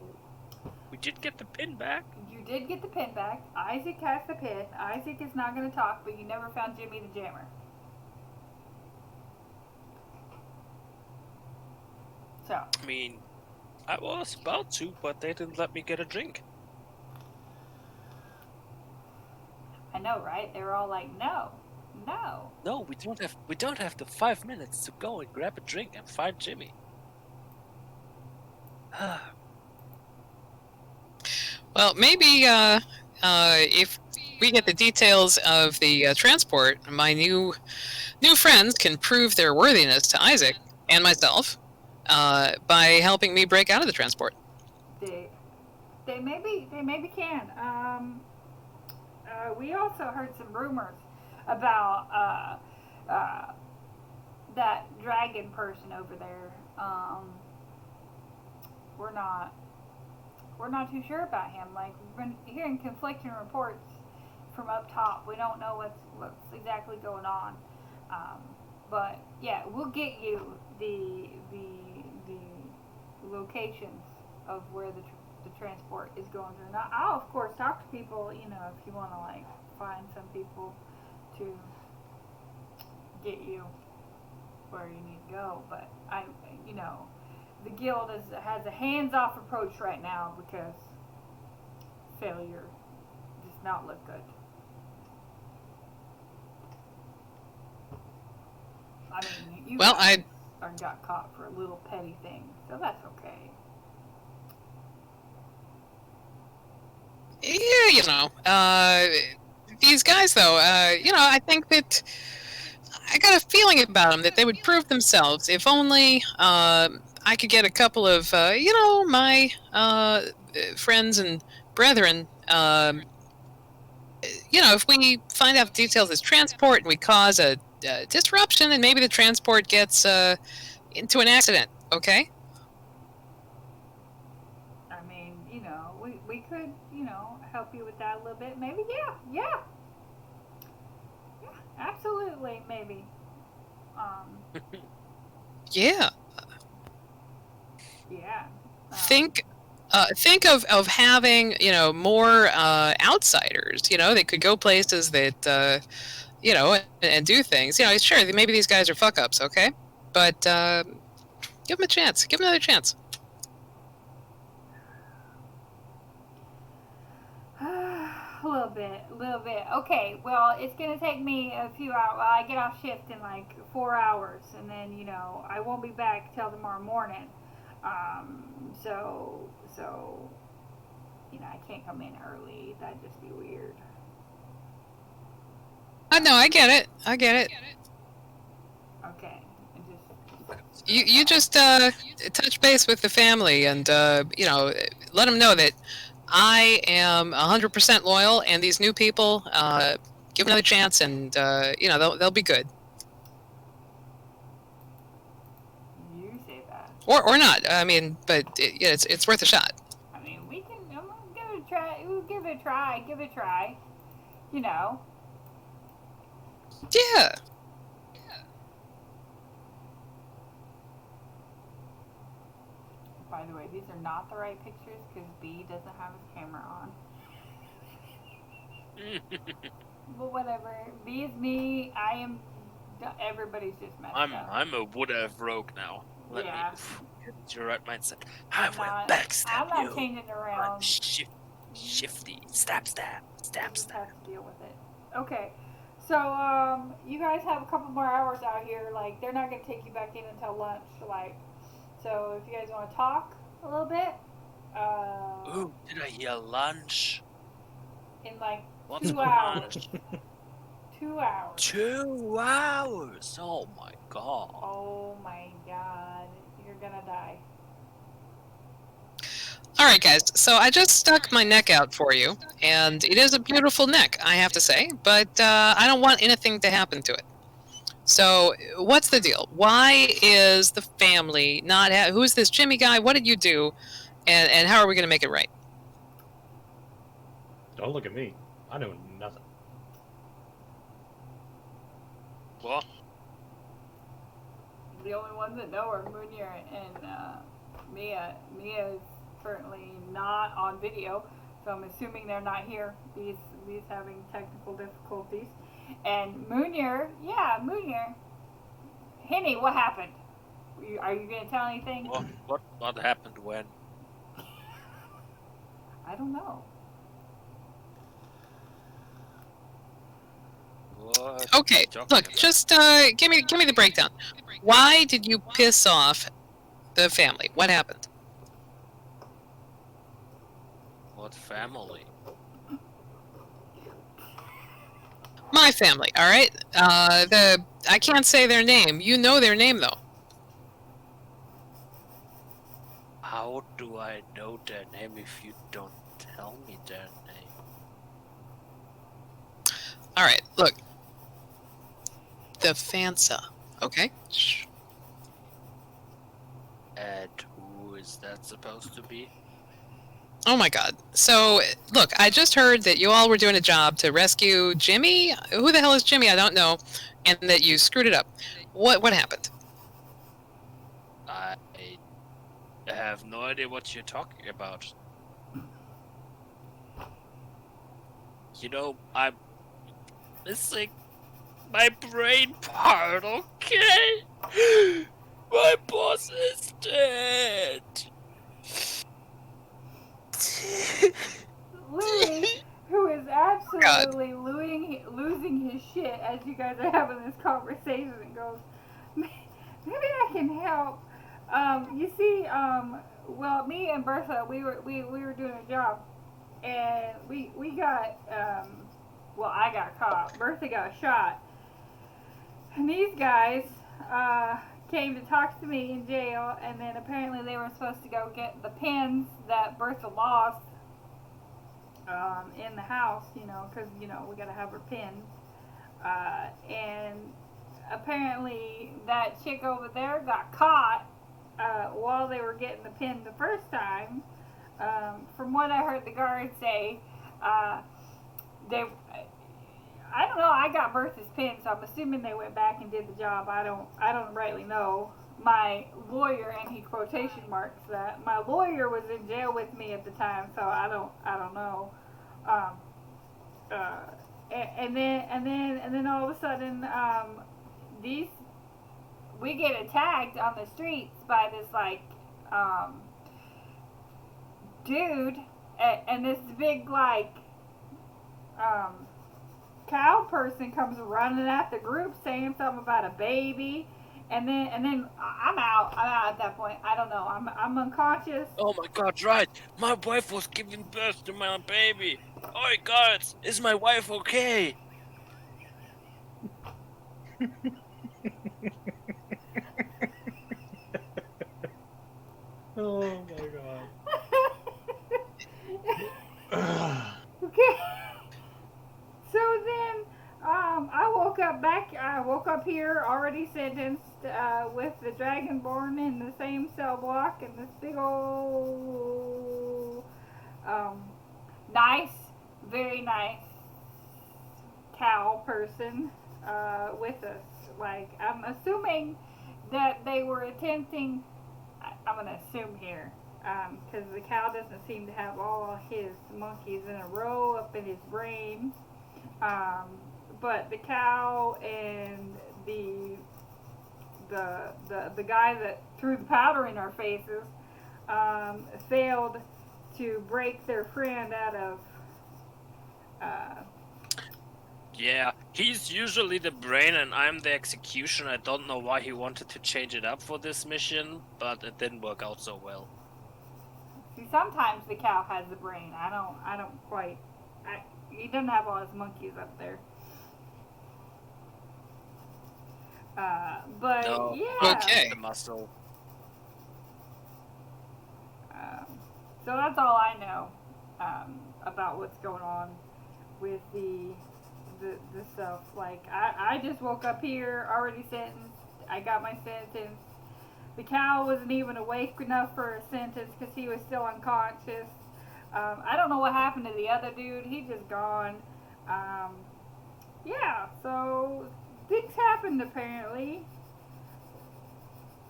we did get the pin back. You did get the pin back. Isaac has the pin. Isaac is not going to talk, but you never found Jimmy the Jammer. So. I mean, I was about to, but they didn't let me get a drink. I know, right? They were all like, no. No. No, we don't have the 5 minutes to go and grab a drink and find Jimmy. Well, maybe if we get the details of the transport, my new friends can prove their worthiness to Isaac and myself by helping me break out of the transport. They maybe can. We also heard some rumors about that dragon person over there. We're not too sure about him. Like, we've been hearing conflicting reports from up top. We don't know what's exactly going on. But yeah, we'll get you the locations of where the transport is going through. Now, I'll of course talk to people. You know, if you want to like find some people to get you where you need to go. But you know, the guild has a hands-off approach right now because failure does not look good. I mean, you Well, guys got caught for a little petty thing, so that's okay. Yeah, you know, these guys, though, you know, I think that I got a feeling about them that they would prove themselves if only I could get a couple of, you know, my friends and brethren if we find out the details of this transport and we cause a disruption, and maybe the transport gets into an accident, okay? I mean, we could, help you with that a little bit. Maybe, yeah, absolutely, maybe. Yeah. Yeah. Think of having more outsiders. They could go places that and do things. Sure, maybe these guys are fuck ups, okay, but give them a chance. Give them another chance. A little bit. Okay, well, it's gonna take me a few hours. Well, I get off shift in like 4 hours, and then I won't be back till tomorrow morning. So I can't come in early. That'd just be weird. No, I get it. Okay, You just touch base with the family and let them know that I am 100% loyal, and these new people, give them another chance, and they'll be good. You say that. Or not. I mean, but it's worth a shot. I mean, we can. I'm gonna give it a try. We'll give it a try. Give it a try. Yeah. By the way, these are not the right pictures because B doesn't have his camera on. But whatever. B is me. I am. Everybody's just messed up. I'm a would-have rogue now. Let Yeah. me get into your right mindset. I will I'm backstab not you. changing I'm around. shifty. Stab. I just have to deal with it. Okay. So, you guys have a couple more hours out here. Like, they're not gonna take you back in until lunch. Like, so if you guys want to talk a little bit, Ooh, did I hear lunch? in like What's 2 for hours. lunch? 2 hours. 2 hours. Oh my god. Oh my god, you're gonna die. All right, guys. So I just stuck my neck out for you, and it is a beautiful neck, I have to say. But I don't want anything to happen to it. So what's the deal? Why is the family not? Who's this Jimmy guy? What did you do? And how are we going to make it right? Don't look at me. I know nothing. What? The only ones that know are Munir and Mia. Mia is currently not on video, so I'm assuming they're not here. He's having technical difficulties. And Munir, Munir. Henny, what happened? Are you gonna tell anything? What happened when? I don't know. What? Okay, look, just give me the breakdown. Why did you piss off the family? What happened? What family? My family, all right. I can't say their name. You know their name though. How do I know their name if you don't tell me their name? All right, look. The Fansa, okay? Shh. And who is that supposed to be? Oh my god. So, look, I just heard that you all were doing a job to rescue Jimmy. Who the hell is Jimmy? I don't know. And that you screwed it up. What happened? I have no idea what you're talking about. I'm missing my brain part, okay? My boss is dead. Louis, who is absolutely losing his shit as you guys are having this conversation, and goes, maybe I can help. You see, well, me and Bertha, we were doing a job, and we got, well, I got caught. Bertha got shot, and these guys came to talk to me in jail, and then apparently they were supposed to go get the pins that Bertha lost, in the house, because we gotta have her pinned. And apparently that chick over there got caught while they were getting the pin the first time. From what I heard the guards say, they. I don't know. I got Bertha's pin, so I'm assuming they went back and did the job. I don't rightly know. My lawyer, and he quotation marks that, my lawyer was in jail with me at the time, so I don't know. And then all of a sudden, we get attacked on the streets by this dude, and this big cow person comes running at the group saying something about a baby. And then I'm out at that point. I don't know. I'm unconscious. Oh my god, right. My wife was giving birth to my baby. Oh my god, is my wife okay? Oh my god. Okay. So then, I woke up here already sentenced with the Dragonborn in the same cell block and this big old nice, very nice cow person with us. Like, I'm assuming that they were attempting. I'm gonna assume here, because the cow doesn't seem to have all his monkeys in a row up in his brain. But the cow and the guy that threw the powder in our faces failed to break their friend out of. Yeah, he's usually the brain and I'm the execution. I don't know why he wanted to change it up for this mission, but it didn't work out so well. See, sometimes the cow has the brain. I don't quite. He doesn't have all his monkeys up there. But No, yeah. Okay. the muscle. So that's all I know about what's going on with the stuff. Like, I just woke up here already sentenced. I got my sentence. The cow wasn't even awake enough for a sentence because he was still unconscious. I don't know what happened to the other dude. He's just gone. Yeah, so things happened apparently.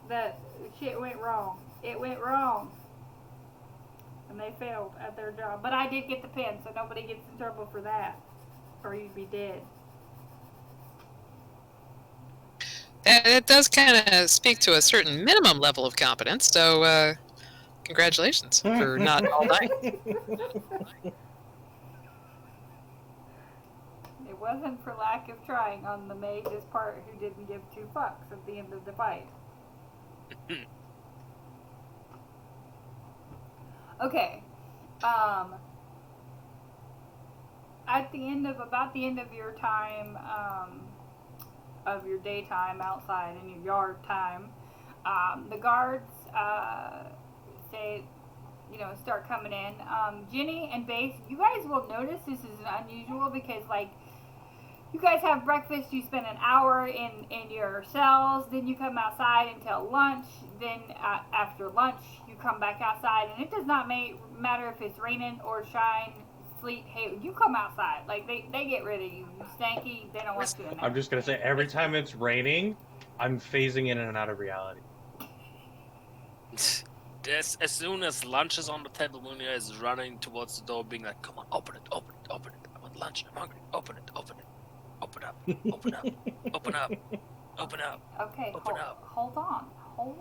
That shit went wrong. It went wrong. And they failed at their job. But I did get the pin, so nobody gets in trouble for that. Or you'd be dead. It does kind of speak to a certain minimum level of competence, so congratulations for not all night. It wasn't for lack of trying on the mage's part who didn't give two fucks at the end of the fight. Okay. At the end of your time, of your daytime outside in your yard time, the guards say, start coming in. Ginny and Base, you guys will notice this is unusual because, like, you guys have breakfast, you spend an hour in your cells, then you come outside until lunch, then after lunch you come back outside, and it does not matter if it's raining or shine, sleet, hail, you come outside. Like, they get rid of you. You stanky, they don't want you in there. I'm just gonna say, every time it's raining, I'm phasing in and out of reality. As soon as lunch is on the table, Munia is running towards the door, being like, "Come on, open it, open it, open it. I want lunch. I'm hungry. Open it, open it. Open up, open up, open up, open up." Okay, Open up. hold on. Would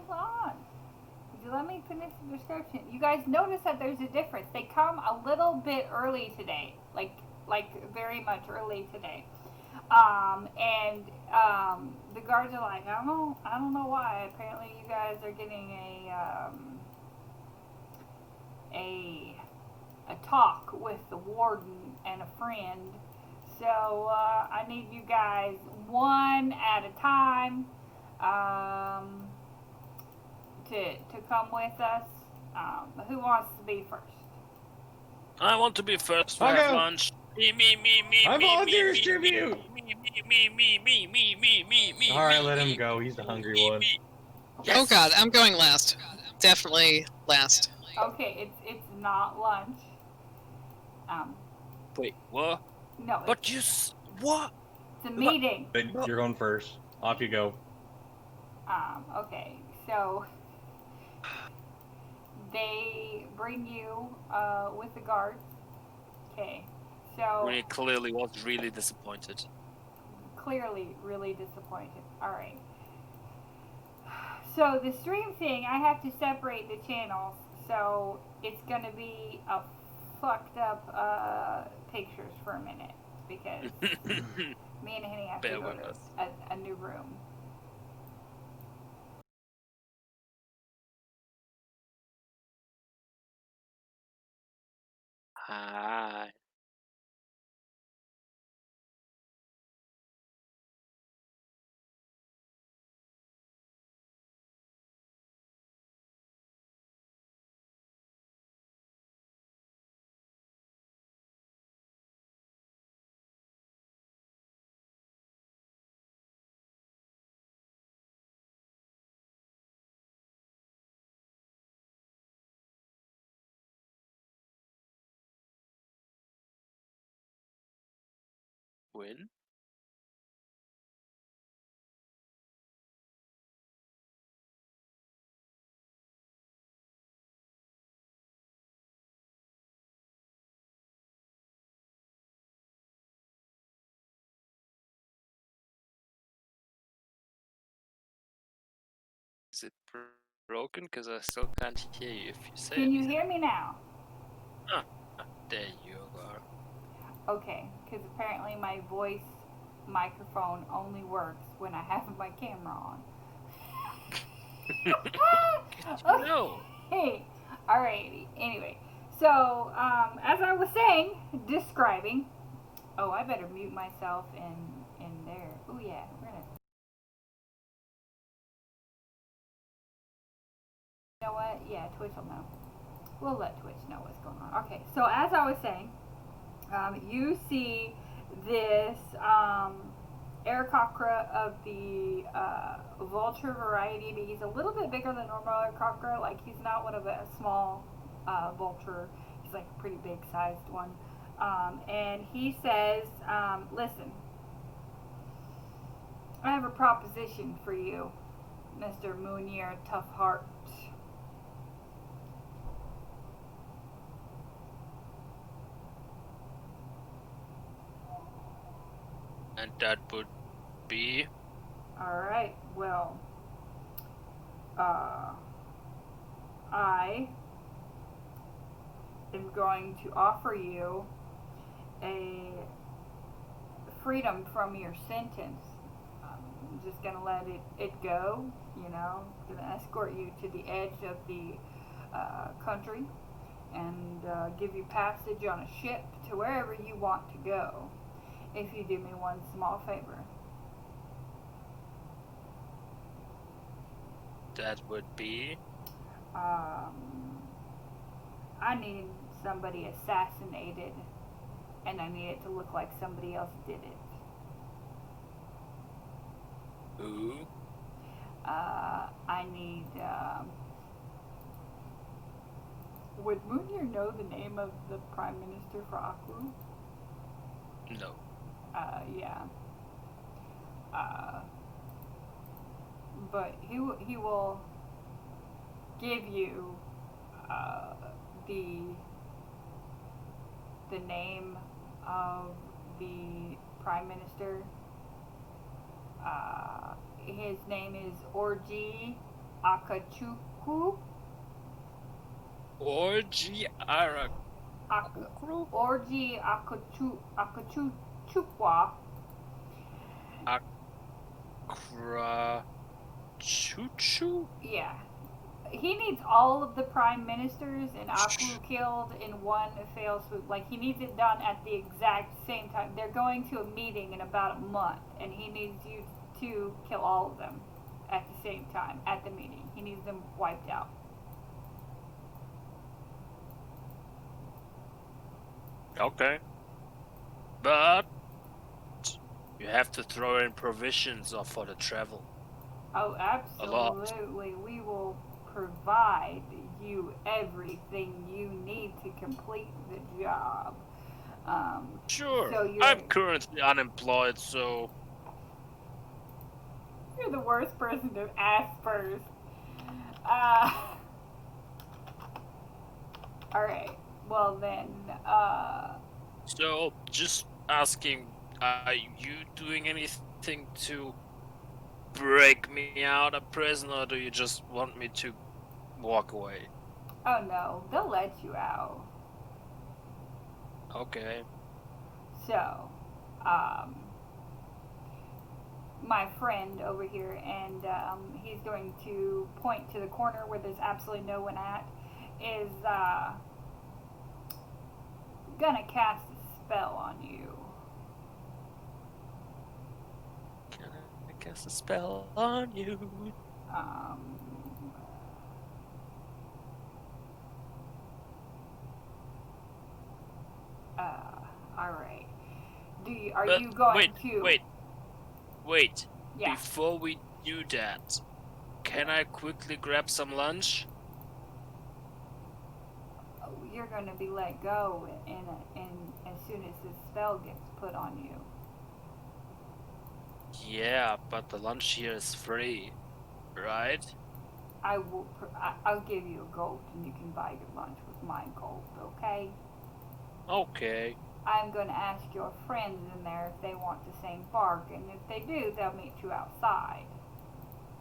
you let me finish the description? You guys notice that there's a difference. They come a little bit early today, like very much early today. And the guards are like, I don't know why. Apparently, you guys are getting a talk with the warden and a friend. So I need you guys one at a time to come with us. Who wants to be first? I want to be first to I'll have go. lunch. Me. I volunteer as tribute. Me. All right, let him go. He's the hungry one. Oh god, I'm going last. Definitely last. Okay, it's not lunch. Wait, what? No, But what? it's a meeting. But you're going first. Off you go. Okay, so they bring you with the guards. Okay, so We clearly was really disappointed. clearly really disappointed. All right. So the stream thing, I have to separate the channels, so it's gonna be a fucked up pictures for a minute because me and Henny have to Bear go with to us. a new room. Hi. Win? Is it broken? Because I still can't hear you if you say Can you anything. hear me now? There you are. Okay, because apparently my voice microphone only works when I have my camera on. Okay. No. Hey, alrighty. Anyway, so as I was saying, describing. Oh, I better mute myself in there. Oh yeah, we're gonna. You know what? Yeah, Twitch will know. We'll let Twitch know what's going on. Okay, so as I was saying, you see this Aarakocra of the vulture variety, but he's a little bit bigger than normal Aarakocra. Like he's not one of a small vulture. He's like a pretty big sized one. And he says, "Listen, I have a proposition for you, Mr. Moonier Toughheart." And that would be. Alright, well, I am going to offer you a freedom from your sentence. I'm just gonna let it go, you know, gonna escort you to the edge of the country and give you passage on a ship to wherever you want to go if you do me one small favor. That would be. I need somebody assassinated, and I need it to look like somebody else did it. Who? I need. Would Moonier know the name of the Prime Minister for Aku? No. Yeah. But he will give you the name of the Prime Minister. His name is Orji Akachuku. Orji Arak. Orji Akachuchukwa. Chuchu? Yeah. He needs all of the prime ministers in Aku killed in one fell swoop. Like, he needs it done at the exact same time. They're going to a meeting in about a month, and he needs you to kill all of them at the same time at the meeting. He needs them wiped out. Okay. But you have to throw in provisions for the travel. Oh, A lot. absolutely. We will provide you everything you need to complete the job. Sure. So I'm currently unemployed, so you're the worst person to ask first. Uh, all right. Well then, just asking, are you doing anything to break me out of prison, or do you just want me to walk away? oh no, they'll let you out. Okay. So, um, my friend over here, and he's going to point to the corner where there's absolutely no one at, is gonna cast a spell on you. Can I cast a spell on you? Um, all right. Are But you going to? wait. Yeah. Before we do that, can I quickly grab some lunch? You're going to be let go in as soon as this spell gets put on you. Yeah, but the lunch here is free, right? I'll give you a gold, and you can buy your lunch with my gold. Okay. Okay. I'm going to ask your friends in there if they want the same bargain. If they do, they'll meet you outside.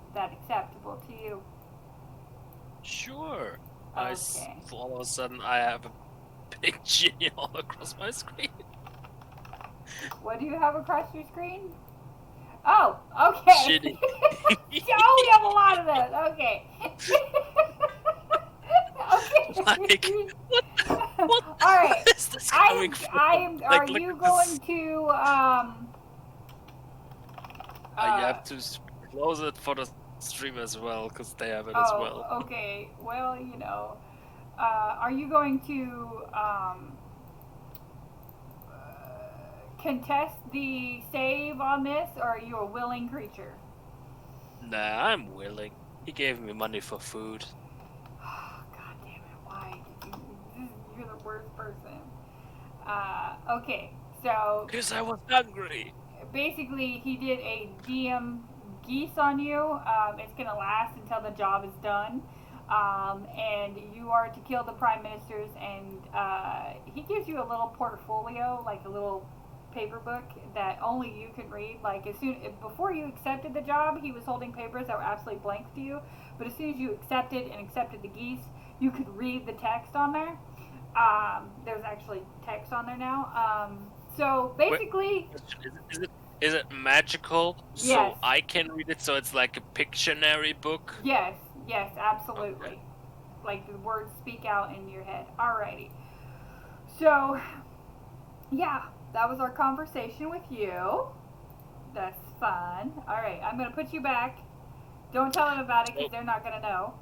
Is that acceptable to you? Sure. Okay. All of a sudden, I have a big genie all across my screen. What do you have across your screen? Oh, okay. Shitty. Oh, you have a lot of those. Okay. Okay. Like, what All right. is this coming from? Are Look you at going this. to You have to close it for the stream as well, because they have it as well. Oh, okay. Well, are you going to contest the save on this, or are you a willing creature? Nah, I'm willing. He gave me money for food. God damn it! Why did you? You're the worst person. Okay, so Because I was hungry. basically, he did a DM geese on you. It's gonna last until the job is done. And you are to kill the prime ministers, and he gives you a little portfolio, like a little paper book that only you can read. Like before you accepted the job, he was holding papers that were absolutely blank to you. But as soon as you accepted the geese, you could read the text on there. There's actually text on there now. So basically, Is it magical? Yes. So I can read it, so it's like a Pictionary book? yes, absolutely. Like the words speak out in your head. Alrighty. So, yeah, that was our conversation with you. That's fun. Alright, I'm gonna put you back. Don't tell them about it because they're not gonna know.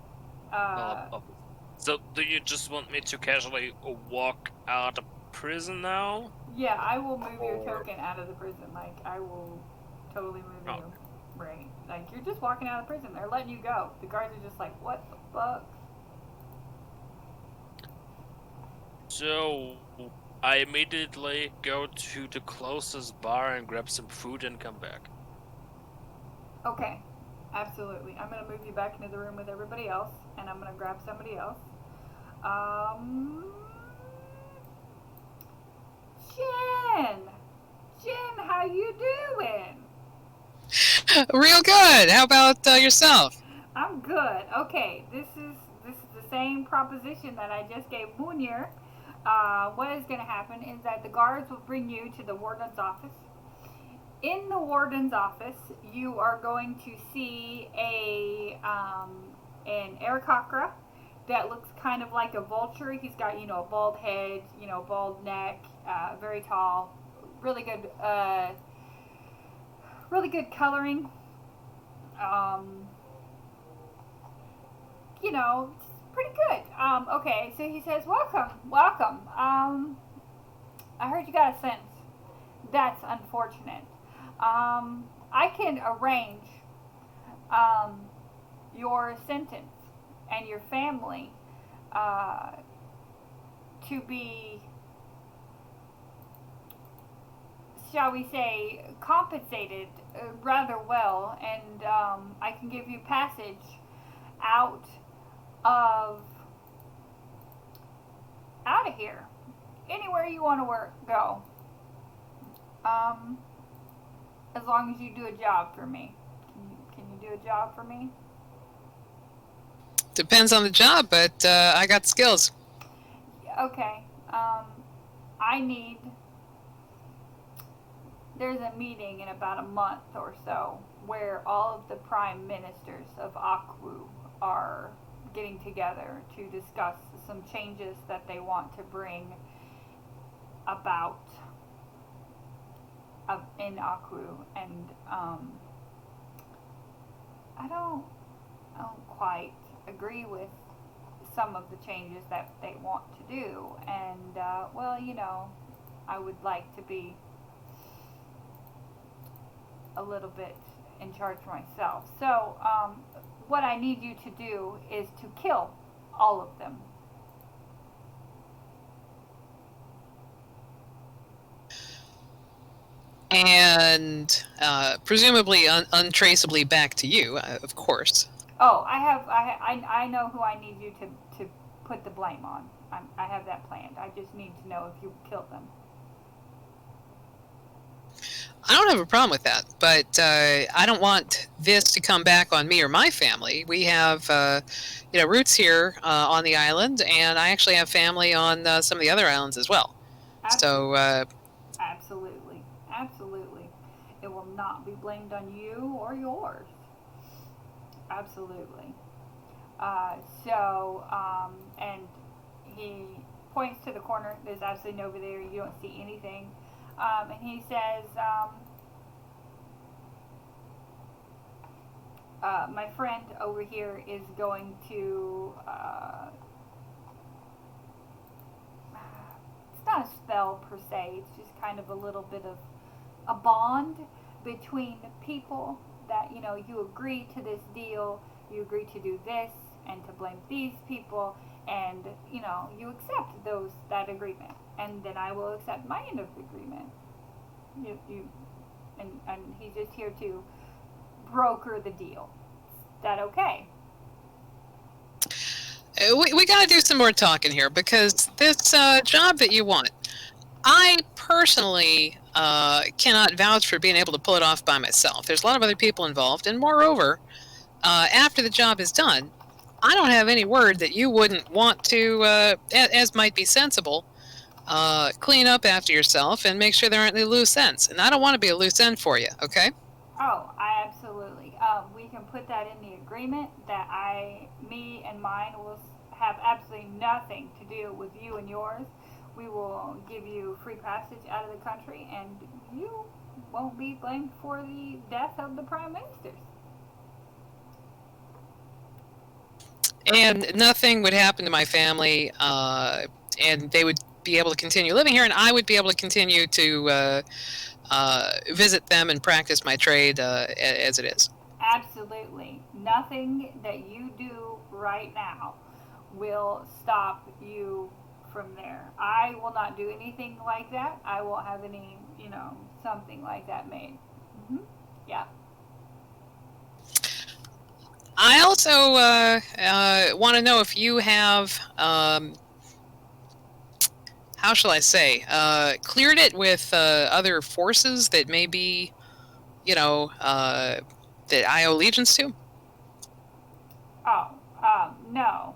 So do you just want me to casually walk out of prison now? Yeah, I will move your token out of the prison. Like, I will totally move Oh. you. Right. Like, you're just walking out of prison. They're letting you go. The guards are just like, what the fuck? So I immediately go to the closest bar and grab some food and come back. Okay. Absolutely. I'm going to move you back into the room with everybody else, and I'm going to grab somebody else. Jen, how you doing? Real good. How about yourself? I'm good. Okay, this is the same proposition that I just gave Munir. What is going to happen is that the guards will bring you to the warden's office. In the warden's office, you are going to see an Aarakocra that looks kind of like a vulture. He's got a bald head, bald neck, very tall, really good coloring. It's pretty good. Okay, so he says, welcome. I heard you got a sentence. That's unfortunate. I can arrange your sentence and your family to be, shall we say, compensated rather well, and I can give you passage out of here, anywhere you want to go. As long as you do a job for me. Can you do a job for me? Depends on the job, but I got skills. Okay. There's a meeting in about a month or so where all of the prime ministers of Akwu are getting together to discuss some changes that they want to bring about in Akwu, and I don't quite agree with some of the changes that they want to do, and well, you know, I would like to be a little bit in charge myself. So what I need you to do is to kill all of them. And presumably untraceably back to you, of course. Oh, I know who I need you to put the blame on. I have that planned. I just need to know if you killed them. I don't have a problem with that, but I don't want this to come back on me or my family. We have, roots here on the island, and I actually have family on some of the other islands as well. Absolutely. Absolutely. It will not be blamed on you or yours. Absolutely. And he points to the corner. There's absolutely nobody there. You don't see anything. And he says, my friend over here is going to, it's not a spell per se, it's just kind of a little bit of a bond between people that, you know, you agree to this deal, you agree to do this, and to blame these people, and, you know, you accept that agreement, and then I will accept my end of the agreement. And he's just here to broker the deal. Is that okay? We got to do some more talking here, because this job that you want, I personally cannot vouch for being able to pull it off by myself. There's a lot of other people involved, and moreover, after the job is done, I don't have any word that you wouldn't want to, as might be sensible, clean up after yourself and make sure there aren't any loose ends. And I don't want to be a loose end for you, okay? Oh, I absolutely. We can put that in the agreement that me and mine will have absolutely nothing to do with you and yours. We will give you free passage out of the country, and you won't be blamed for the death of the prime ministers. And nothing would happen to my family, and they would be able to continue living here, and I would be able to continue to visit them and practice my trade as it is. Absolutely. Nothing that you do right now will stop you from there. I will not do anything like that. I won't have any, something like that made. Mm-hmm. Yeah. I also want to know if you have, how shall I say, cleared it with other forces that may be, that I owe allegiance to? Oh, no.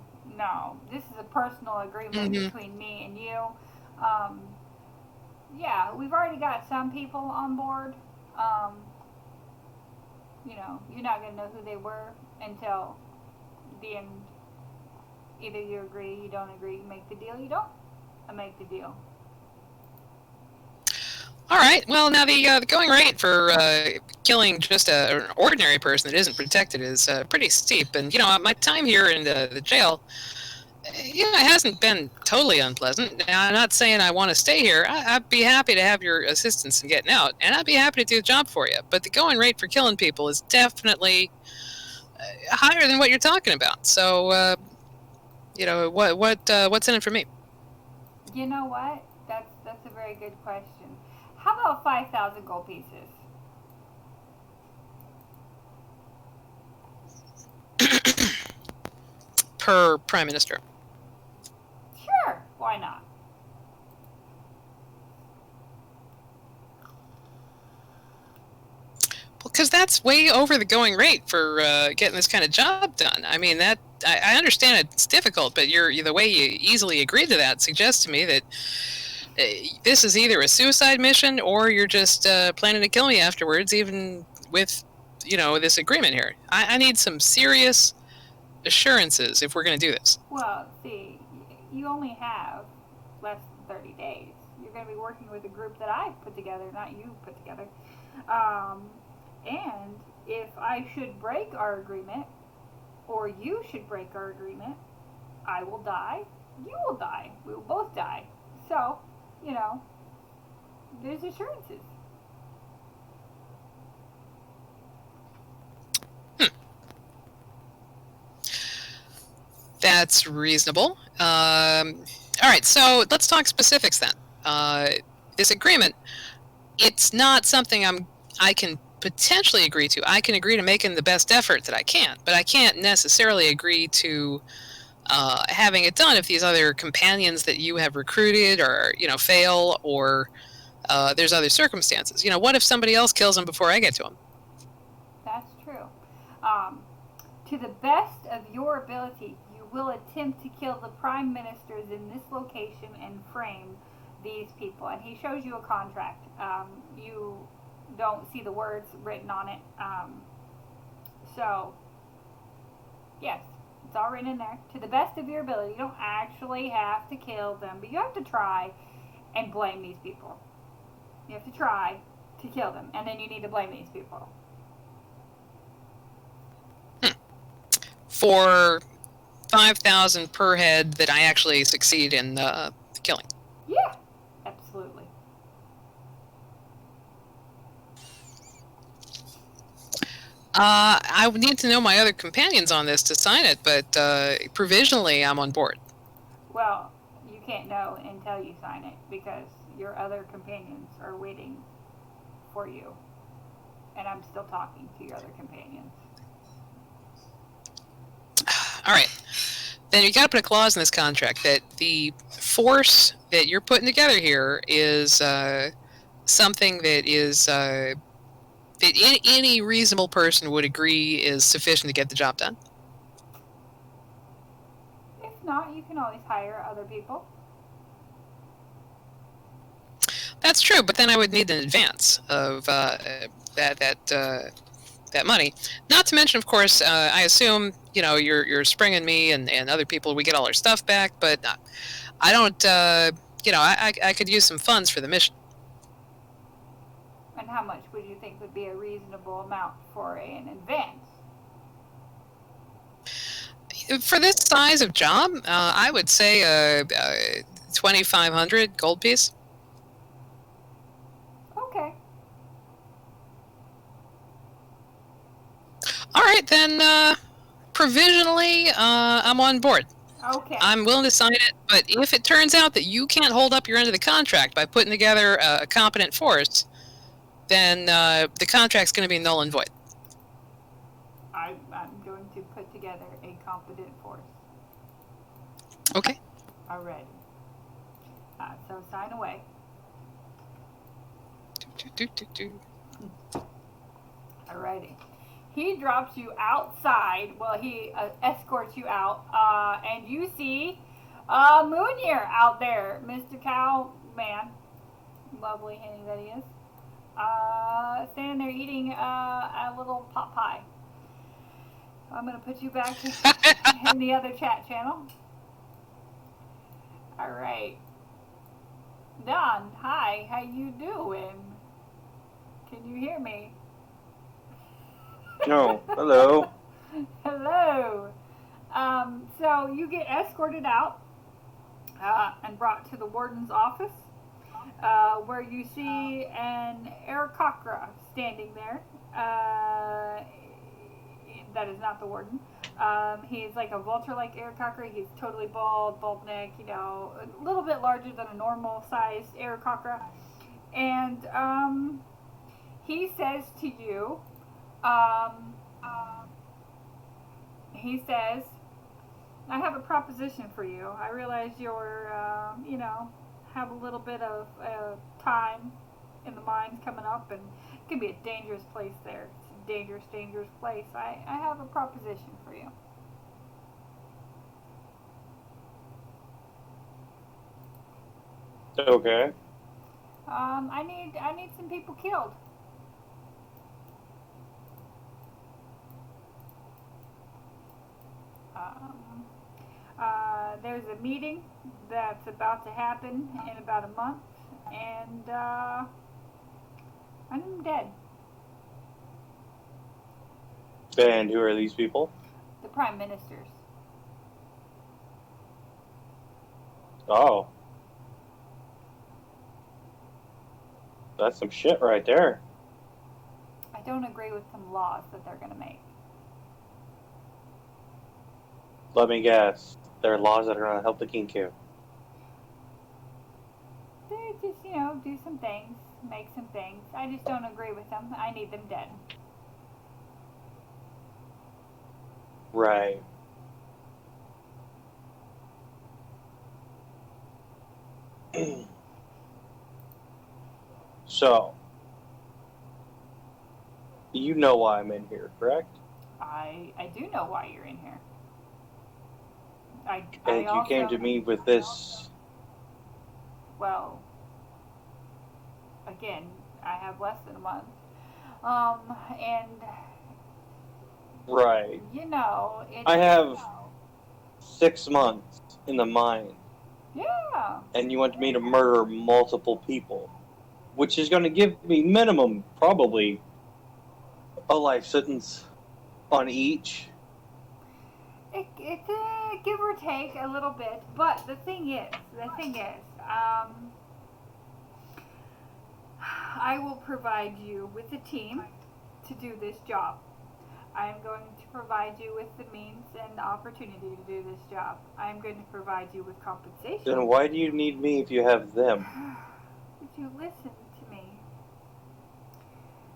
This is a personal agreement between me and you. Yeah, we've already got some people on board. You're not going to know who they were until the end. Either you agree, you don't agree, you make the deal, you don't make the deal. All right. Well, now the going rate for killing just an ordinary person that isn't protected is pretty steep. And, my time here in the jail it hasn't been totally unpleasant. Now, I'm not saying I want to stay here. I'd be happy to have your assistance in getting out, and I'd be happy to do the job for you. But the going rate for killing people is definitely higher than what you're talking about. So, what's in it for me? You know what? That's a very good question. How about 5,000 gold pieces? Per Prime Minister. Sure, why not? Because that's way over the going rate for getting this kind of job done. I mean, I understand it's difficult, but the way you easily agreed to that suggests to me that this is either a suicide mission or you're just planning to kill me afterwards, even with this agreement here. I need some serious assurances if we're going to do this. Well, see, you only have less than 30 days. You're going to be working with a group that I put together, not you put together. And if I should break our agreement, or you should break our agreement, I will die, you will die, we will both die. So, there's assurances. That's reasonable. All right, so let's talk specifics then. This agreement, it's not something I can potentially agree to. I can agree to making the best effort that I can, but I can't necessarily agree to having it done if these other companions that you have recruited or fail, or there's other circumstances. What if somebody else kills him before I get to him? That's true. To the best of your ability, you will attempt to kill the prime ministers in this location and frame these people. And he shows you a contract. You don't see the words written on it. So, yes, it's all written in there. To the best of your ability. You don't actually have to kill them, but you have to try and blame these people. You have to try to kill them, and then you need to blame these people. For 5,000 per head that I actually succeed in killing. Yeah, absolutely. I would need to know my other companions on this to sign it, but provisionally I'm on board. Well, you can't know until you sign it because your other companions are waiting for you. And I'm still talking to your other companions. All right. Then you got to put a clause in this contract that the force that you're putting together here is something that is that any reasonable person would agree is sufficient to get the job done. If not, you can always hire other people. That's true, but then I would need an advance of that money. Not to mention, of course, I assume you're springing me and other people. We get all our stuff back, but I don't. I could use some funds for the mission. And how much would you think would be a reasonable amount for an advance? For this size of job, I would say 2,500 gold piece. Okay. All right, then provisionally I'm on board. Okay. I'm willing to sign it, but if it turns out that you can't hold up your end of the contract by putting together a competent force, then the contract's going to be null and void. I'm going to put together a competent force. Okay. Alright. So sign away. Alrighty. He drops you outside. Well, he escorts you out. And you see Moonir out there. Mr. Cowman. Lovely henny that he is. Standing there eating a little pot pie. So I'm going to put you back in the other chat channel. Alright. Don, hi. How you doing? Can you hear me? No, hello. Hello. So you get escorted out and brought to the warden's office, where you see an Aarakocra standing there. That is not the warden. He's like a vulture-like Aarakocra. He's totally bald neck, a little bit larger than a normal-sized Aarakocra. And he says to you, I have a proposition for you. I realize you're, have a little bit of time in the mines coming up, and it can be a dangerous place there. It's a dangerous place. I have a proposition for you. Okay. I need some people killed. There's a meeting that's about to happen in about a month, and I'm dead. And who are these people? The prime ministers. Oh. That's some shit right there. I don't agree with some laws that they're going to make. Let me guess. There are laws that are going to help the Kinkou. They just, do some things, make some things. I just don't agree with them. I need them dead. Right. So, you know why I'm in here, correct? I do know why you're in here. And you came to me with this. Well, again, I have less than a month. And Right. it's, I have 6 months in the mine, yeah. and you want me to murder multiple people, which is going to give me minimum, probably, a life sentence on each. It's give or take a little bit, but the thing is, I will provide you with a team to do this job. I am going to provide you with the means and opportunity to do this job. I am going to provide you with compensation. Then why do you need me if you have them? Would you listen to me?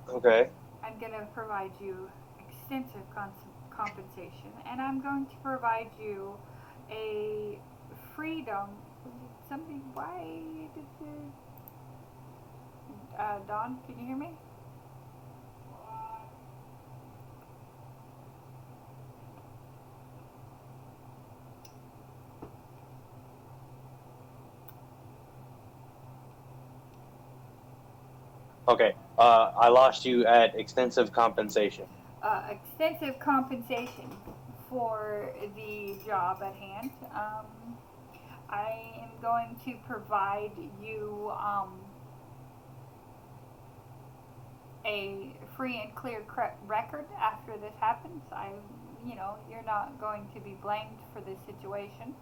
Okay. I'm going to provide you extensive compensation, and I'm going to provide you a freedom. Something? Why did Dawn? Can you hear me? Okay. I lost you at extensive compensation. Extensive compensation for the job at hand. I am going to provide you a free and clear record after this happens. You're not going to be blamed for this situation.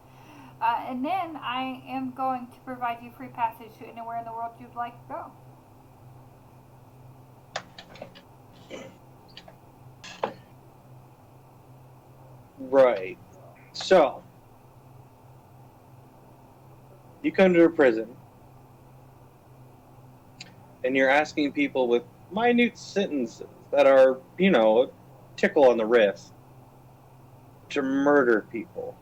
And then I am going to provide you free passage to anywhere in the world you'd like to go. Right. So, you come to a prison, and you're asking people with minute sentences that are, a tickle on the wrist to murder people.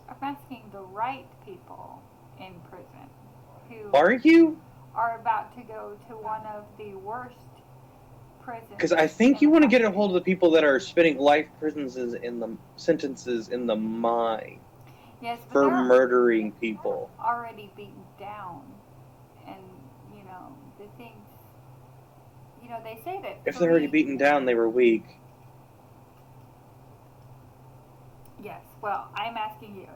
I'm asking the right people in prison who Are you? are about to go to one of the worst prisons. Because I think you want to get a hold of the people that are spending life sentences in the mine Yes, but for they're murdering people. already beaten down, and the things. They say that If they're already beaten down, they were weak. Yes. Well, I'm asking you.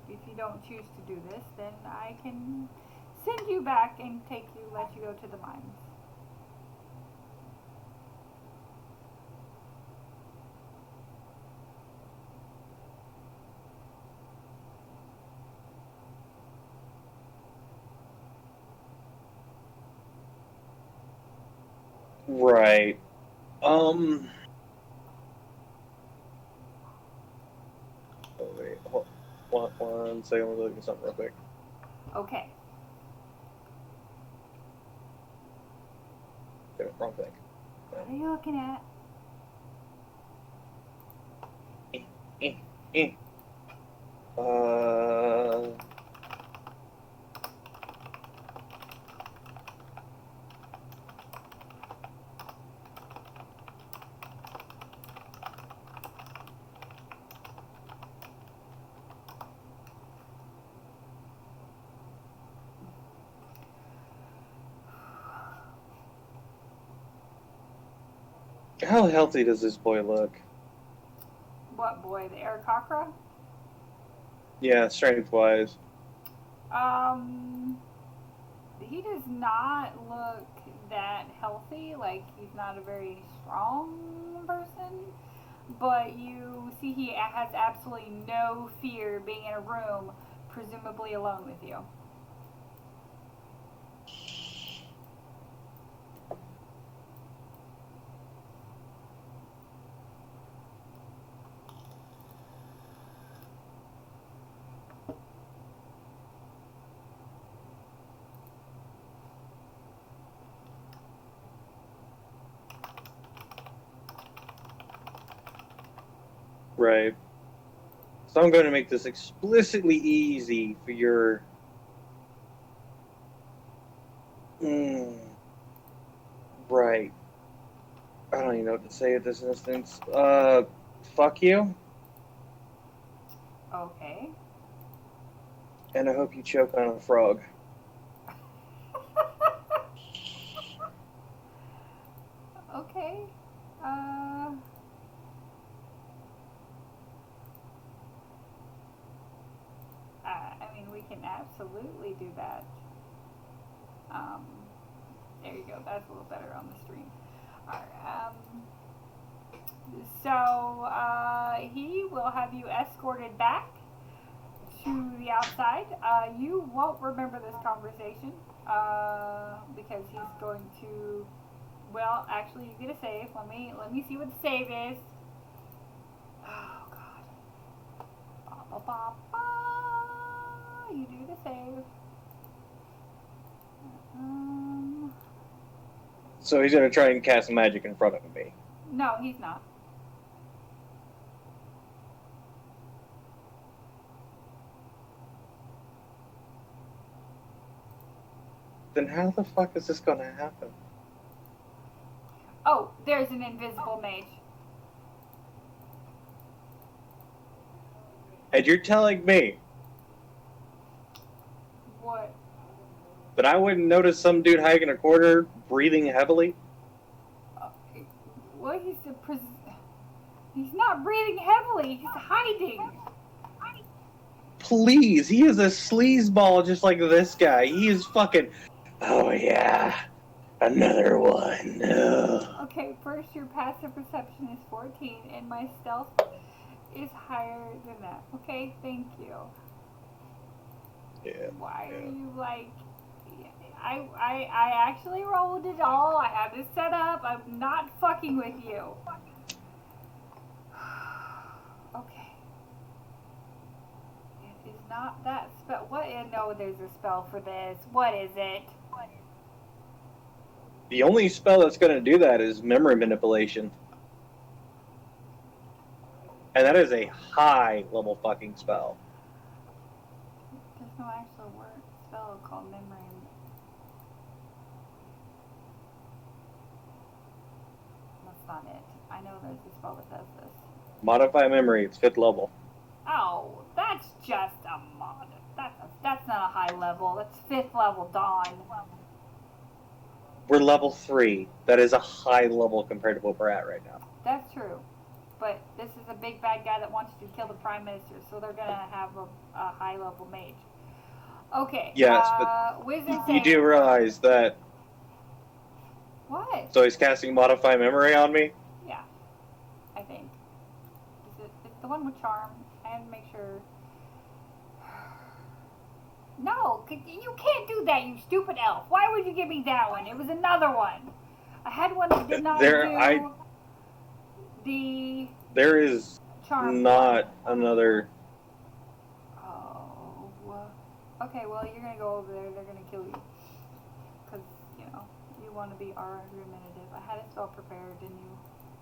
If you don't choose to do this, then I can send you back and let you go to the mines. Right. Oh, wait. One second. Let me look at something real quick. Okay. Okay, wrong thing. What are you looking at? Uh. How healthy does this boy look? What boy? The Aarakocra? Yeah, strength-wise. He does not look that healthy. Like, he's not a very strong person. But you see he has absolutely no fear being in a room, presumably alone with you. Right. So I'm going to make this explicitly easy for your... Right. I don't even know what to say at this instance. Fuck you, Okay. and I hope you choke on a frog. Okay. I mean, we can absolutely do that. There you go. That's a little better on the stream. Alright, so, he will have you escorted back to the outside. You won't remember this conversation, because he's going to, well, actually, you get a save. Let me see what the save is. Oh, God. Ba, ba, ba, ba. You do the save. So he's going to try and cast magic in front of me. No, he's not. Then how the fuck is this going to happen? Oh, there's an invisible mage. And you're telling me What? that I wouldn't notice some dude hiding in a corner, breathing heavily? Well, he's not breathing heavily. He's hiding. Please, he is a sleazeball just like this guy. He is fucking... Oh, yeah. Another one. Ugh. Okay, first your passive perception is 14, and my stealth is higher than that. Okay, thank you. Yeah. Why Yeah. are you like? I actually rolled it all. I have this set up. I'm not fucking with you. Okay. It is not that spell. What? No, there's a spell for this. What is it? The only spell that's going to do that is memory manipulation. And that is a high level fucking spell. There's no actual word spell called memory. That's not it. I know there's a spell that does this. Modify memory, it's 5th level. Oh, that's just a mod. That's not a high level. That's 5th level Dawn. We're level 3. That is a high level compared to what we're at right now. That's true. But this is a big bad guy that wants to kill the Prime Minister, so they're gonna have a high level mage. Okay. Yes, but Wisdom You save. do realize that... What? So he's casting Modify Memory on me? Yeah. I think. It's the one with charm. I had to make sure. No, you can't do that, you stupid elf. Why would you give me that one? It was another one. I had one that did not There- do I- the There is charm. not another. Oh. Okay, well, you're gonna go over there. They're gonna kill you. Because, you know, you want to be argumentative. I had a spell prepared and you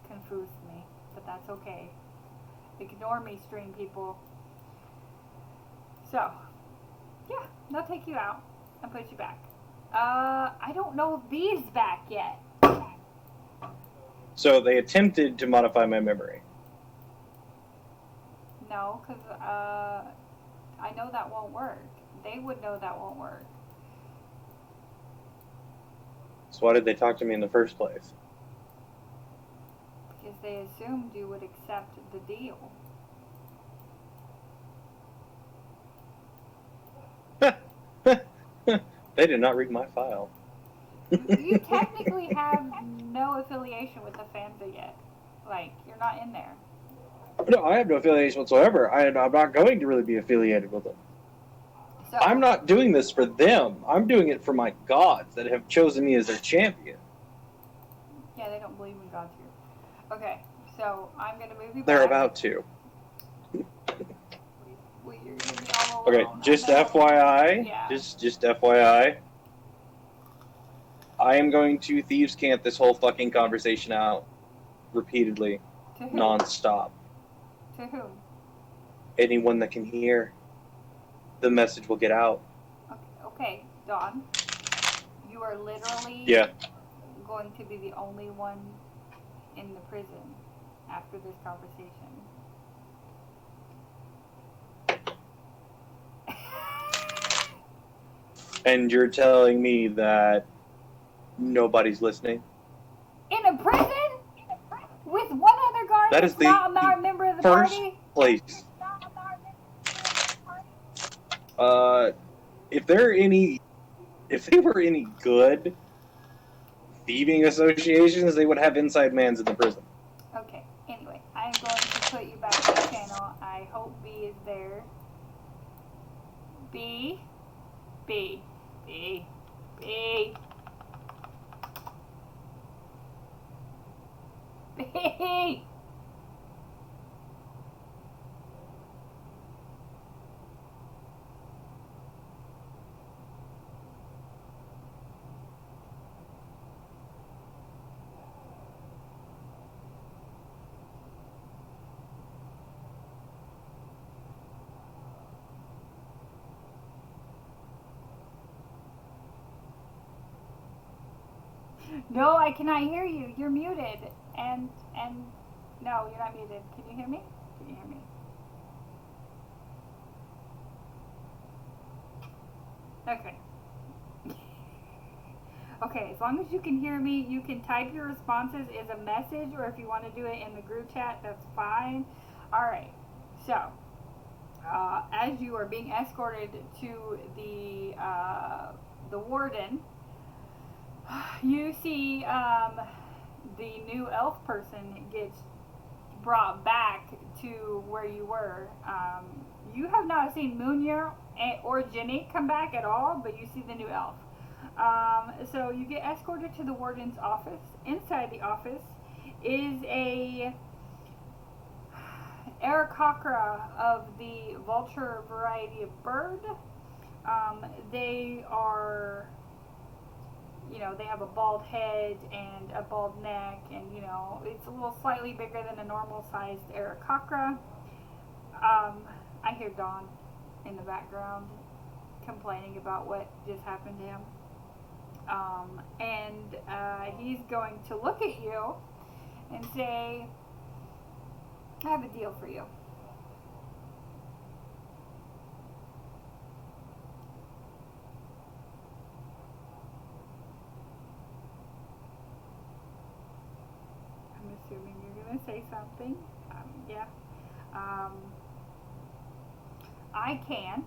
confused me. But that's okay. Ignore me, stream people. So, yeah, they'll take you out and put you back. I don't know if B's back yet. So they attempted to modify my memory. No, because I know that won't work. They would know that won't work. So why did they talk to me in the first place? Because they assumed you would accept the deal. They did not read my file. You technically have no affiliation with the Fanza yet. Like, you're not in there. No, I have no affiliation whatsoever. I'm not going to really be affiliated with them. So, I'm not doing this for them. I'm doing it for my gods that have chosen me as their champion. Yeah, they don't believe in God's here. Okay, so I'm going to move you They're back. about to. Well, you're going to be all Okay, alone. just I know. FYI. Yeah. Just FYI. I am going to thieves camp this whole fucking conversation out repeatedly, To who? non-stop. To whom? Anyone that can hear, the message will get out. Okay, Dawn. You are literally Yeah. going to be the only one in the prison after this conversation. And you're telling me that nobody's listening? In a prison? With one other guard That that's is the not a member of the first party? place. If they were any good thieving associations, they would have inside mans in the prison. Okay, anyway, I'm going to put you back to the channel. I hope B is there. B. B. B. B. B. No, I cannot hear you. You're muted. And no, you're not muted. Can you hear me? Can you hear me? Okay. Okay, as long as you can hear me, you can type your responses as a message, or if you want to do it in the group chat, that's fine. Alright, so, as you are being escorted to the warden, you see the new elf person gets brought back to where you were. You have not seen Munir or Jenny come back at all, but you see the new elf. So you get escorted to the warden's office. Inside the office is a Aarakocra of the vulture variety of bird. They are, you know, they have a bald head and a bald neck, and, you know, it's a little slightly bigger than a normal sized Aarakocra. I hear Dawn in the background complaining about what just happened to him. And he's going to look at you and say, I have a deal for you. I'm assuming you're going to say something. Yeah. I can.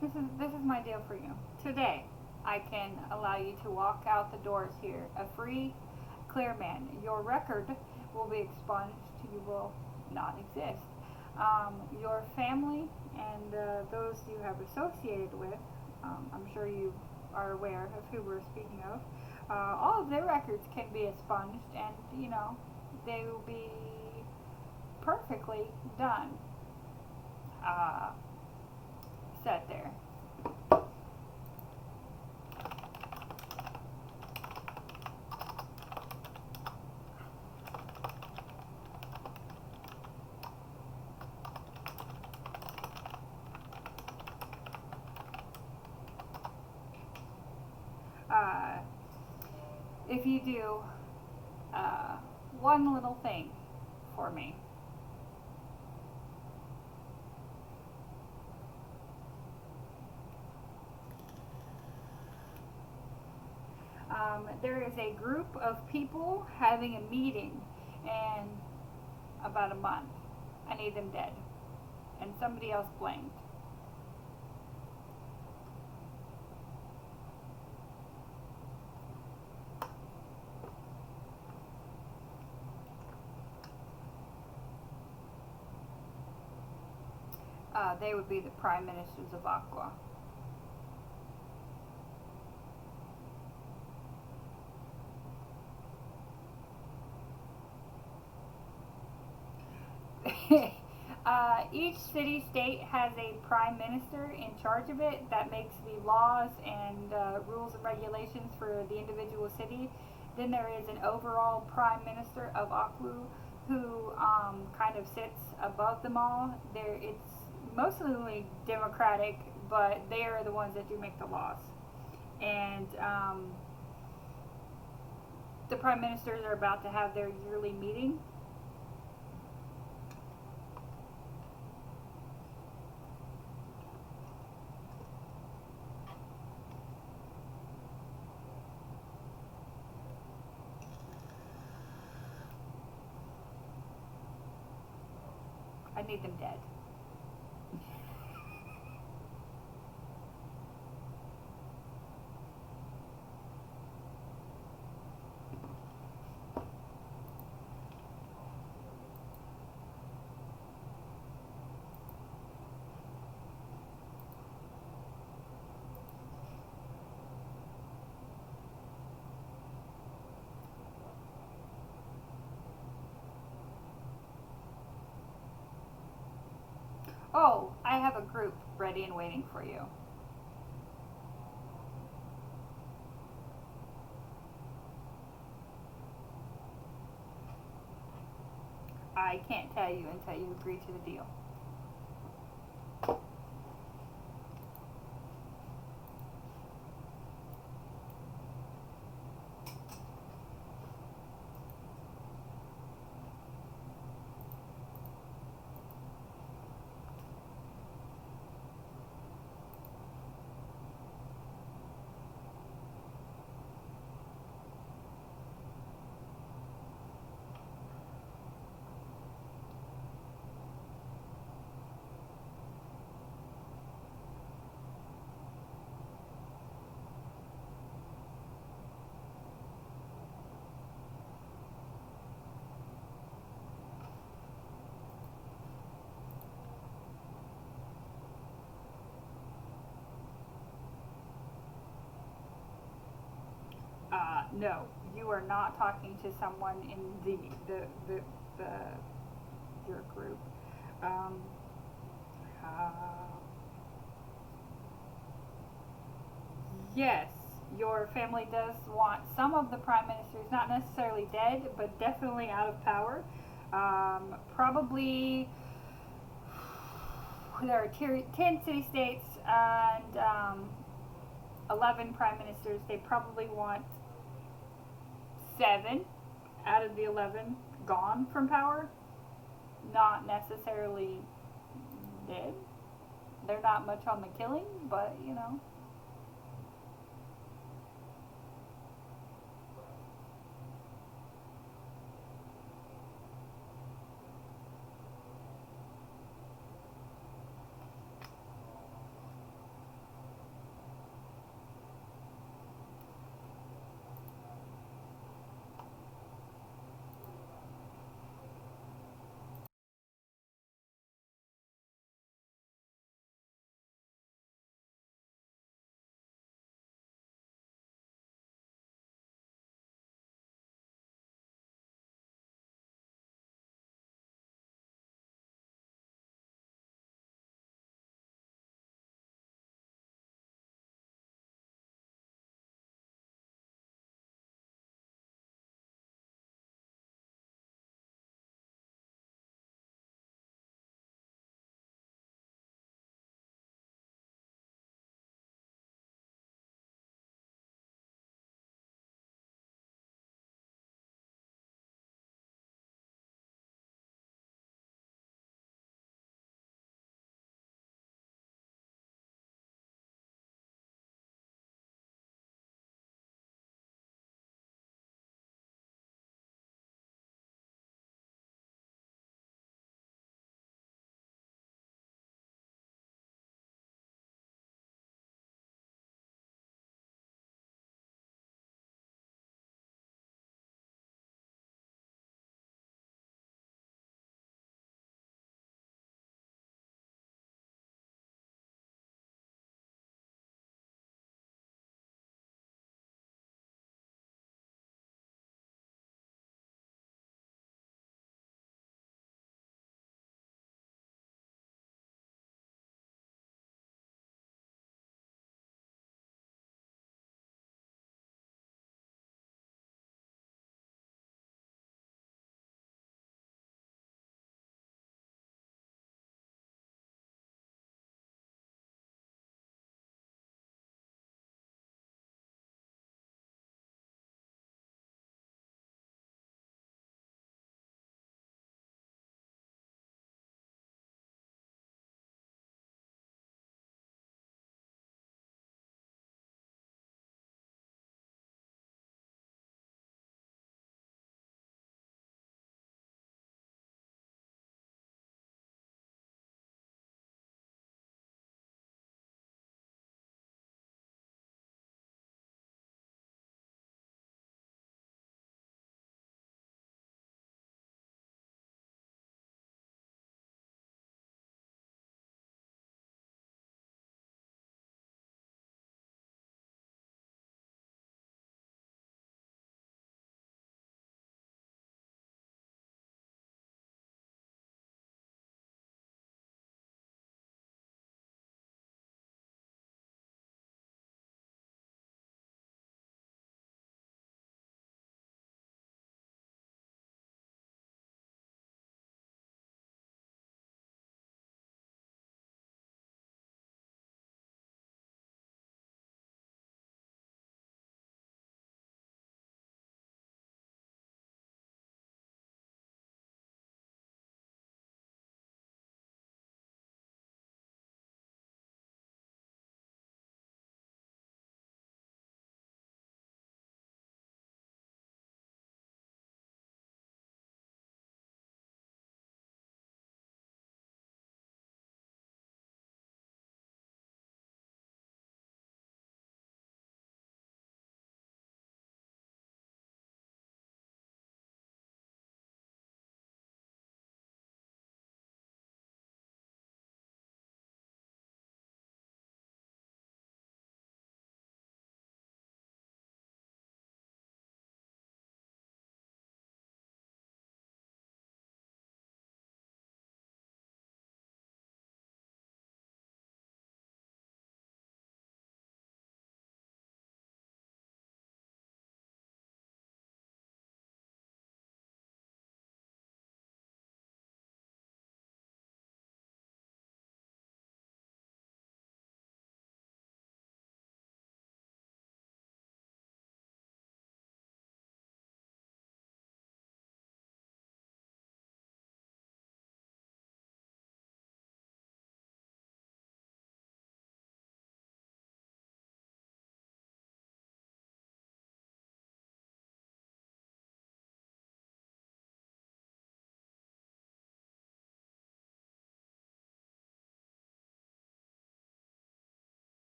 This is my deal for you. Today, I can allow you to walk out the doors here, a free, clear man. Your record will be expunged. You will not exist. Your family and those you have associated with, I'm sure you are aware of who we're speaking of, all of their records can be expunged, and they will be perfectly done. Set there. Uh, if you do one little thing for me. There is a group of people having a meeting in about a month. I need them dead. And somebody else blamed. They would be the prime ministers of Aqua. Each city-state has a prime minister in charge of it that makes the laws and rules and regulations for the individual city. Then there is an overall prime minister of Aqua who kind of sits above them all. It's mostly democratic, but they are the ones that do make the laws. And the prime ministers are about to have their yearly meeting. I need them dead. Oh, I have a group ready and waiting for you. I can't tell you until you agree to the deal. No, you are not talking to someone in your group. Yes, your family does want some of the prime ministers, not necessarily dead, but definitely out of power. Probably there are 10 city states and 11 prime ministers. They probably want 7 out of the 11 gone from power. Not necessarily dead. They're not much on the killing, but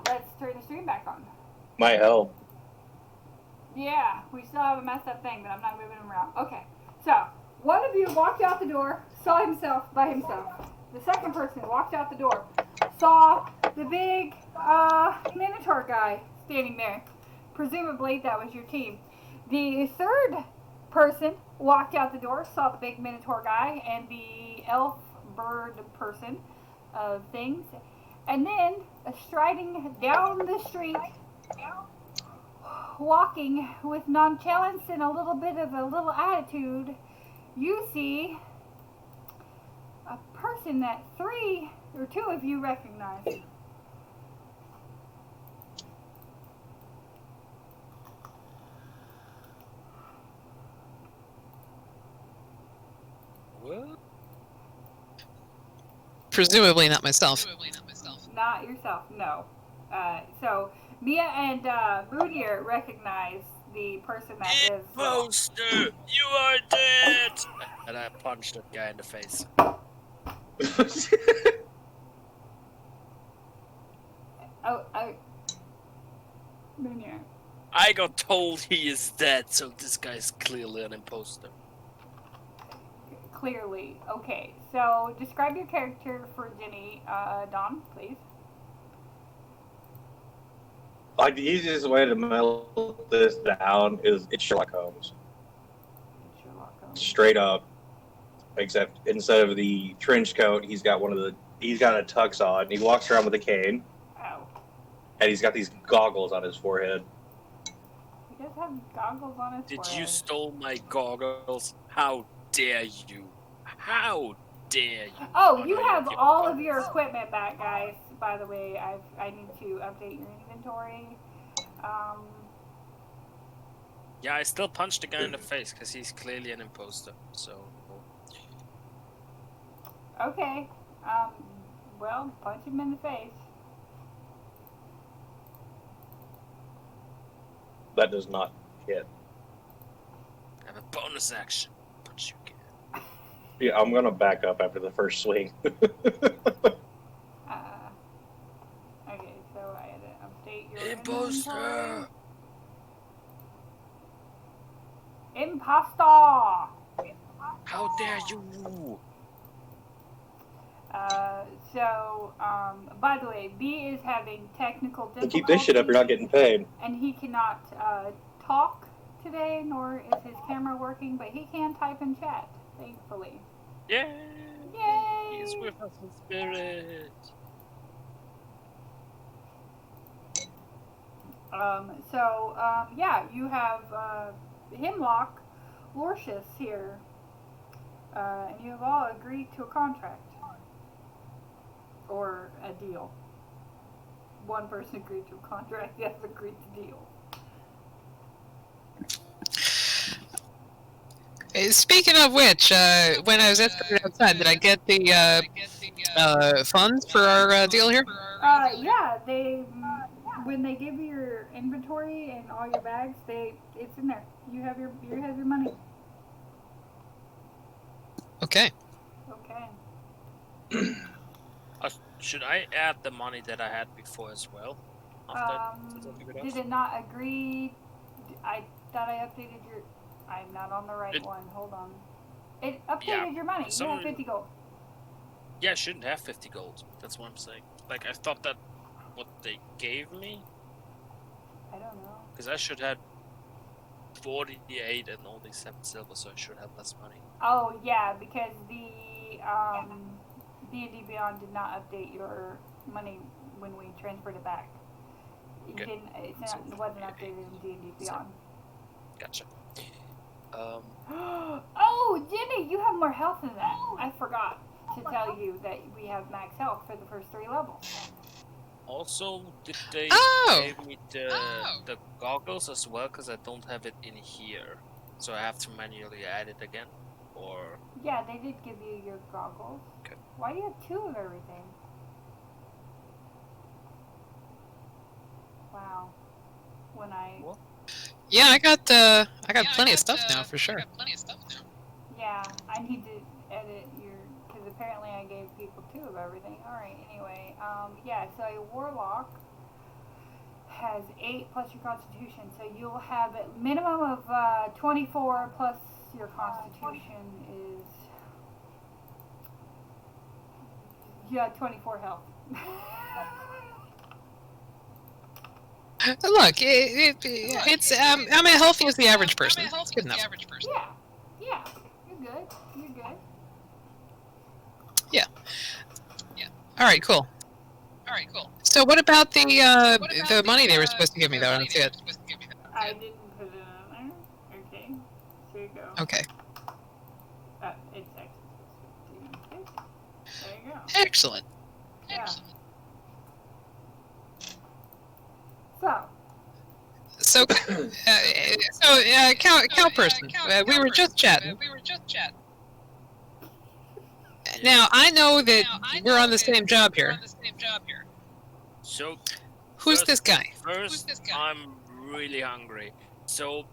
Let's turn the stream back on. Might help. Yeah, we still have a messed up thing, but I'm not moving him around. Okay, so one of you walked out the door, saw himself by himself. The second person walked out the door, saw the big Minotaur guy standing there. Presumably that was your team. The third person walked out the door, saw the big Minotaur guy and the elf bird person of things, and then striding down the street, walking with nonchalance and a little bit of a little attitude, you see a person that 3 or 2 of you recognize. What? Presumably not myself. Not yourself, no. So Mia and Moonier recognize the person that is. Imposter! You are dead! And I punched that guy in the face. Moonier. I got told he is dead, so this guy's clearly an imposter. Clearly. Okay, so describe your character for Jenny, Dawn, please. Like the easiest way to melt this down is it's Sherlock Holmes. Sherlock Holmes. Straight up. Except instead of the trench coat, he's got a tux on. He walks around with a cane, Oh. and he's got these goggles on his forehead. He does have goggles on his Did forehead. you stole my goggles? How dare you? How dare you? Oh, you no, have you all don't. of your equipment back, guys. By the way, I need to update your inventory. Yeah, I still punched the guy in the face because he's clearly an imposter. So Okay. Well, punch him in the face. That does not hit. I have a bonus action. Punch you again. Yeah, I'm gonna back up after the first swing. Okay, so I had to update your Imposter! Impostor! How dare you? By the way, B is having technical difficulties. Keep this shit up, you're not getting paid. And he cannot talk today, nor is his camera working, but he can type in chat, thankfully. Yay! Yay! He's with us in spirit. Yeah, you have Hemlock, Lorcius here, and you have all agreed to a contract. Or a deal. One person agreed to a contract, the other agreed to deal. Speaking of which, when I was escorted outside, did I get the funds for our deal here? Yeah, when they give you your inventory and all your bags, it's in there. You have your money. Okay. Okay. Should I add the money that I had before as well? Did it not agree? I thought I updated your. I'm not on the right one. Hold on. It updated your money. You have 50 gold. Yeah, I shouldn't have 50 gold. That's what I'm saying. Like, I thought that what they gave me, I don't know. because I should have 48 and only 7 silver, so I should have less money. Oh yeah, because the D&D Beyond did not update your money when we transferred it back. It Okay. didn't. It wasn't updated in D&D Beyond. Gotcha. Oh, Jenny, you have more health than that. I forgot to tell you that we have max health for the first 3 levels. Also, did they Oh! give me the goggles as well? Because I don't have it in here. So I have to manually add it again? Or... Yeah, they did give you your goggles. Okay. Why do you have 2 of everything? Wow. When I... What? Yeah, I got plenty of stuff now for sure. Yeah, I need to edit your... Because apparently I gave people 2 of everything. Alright, anyway. Yeah, so a warlock has 8 plus your constitution. So you'll have a minimum of 24 plus your constitution is... Yeah, 24 health. Look, it's I'm as healthy as the average person. It's good enough. Yeah. You're good. All right, cool. So what about the money they were supposed to give me though? I don't see it. I didn't put it on there. Okay. Here you go. Okay, It's actually there you go. excellent. Yeah. So, cow person, we were just chatting. Now I know that we're on the same job here. So, Who's this guy? first, I'm really hungry. So,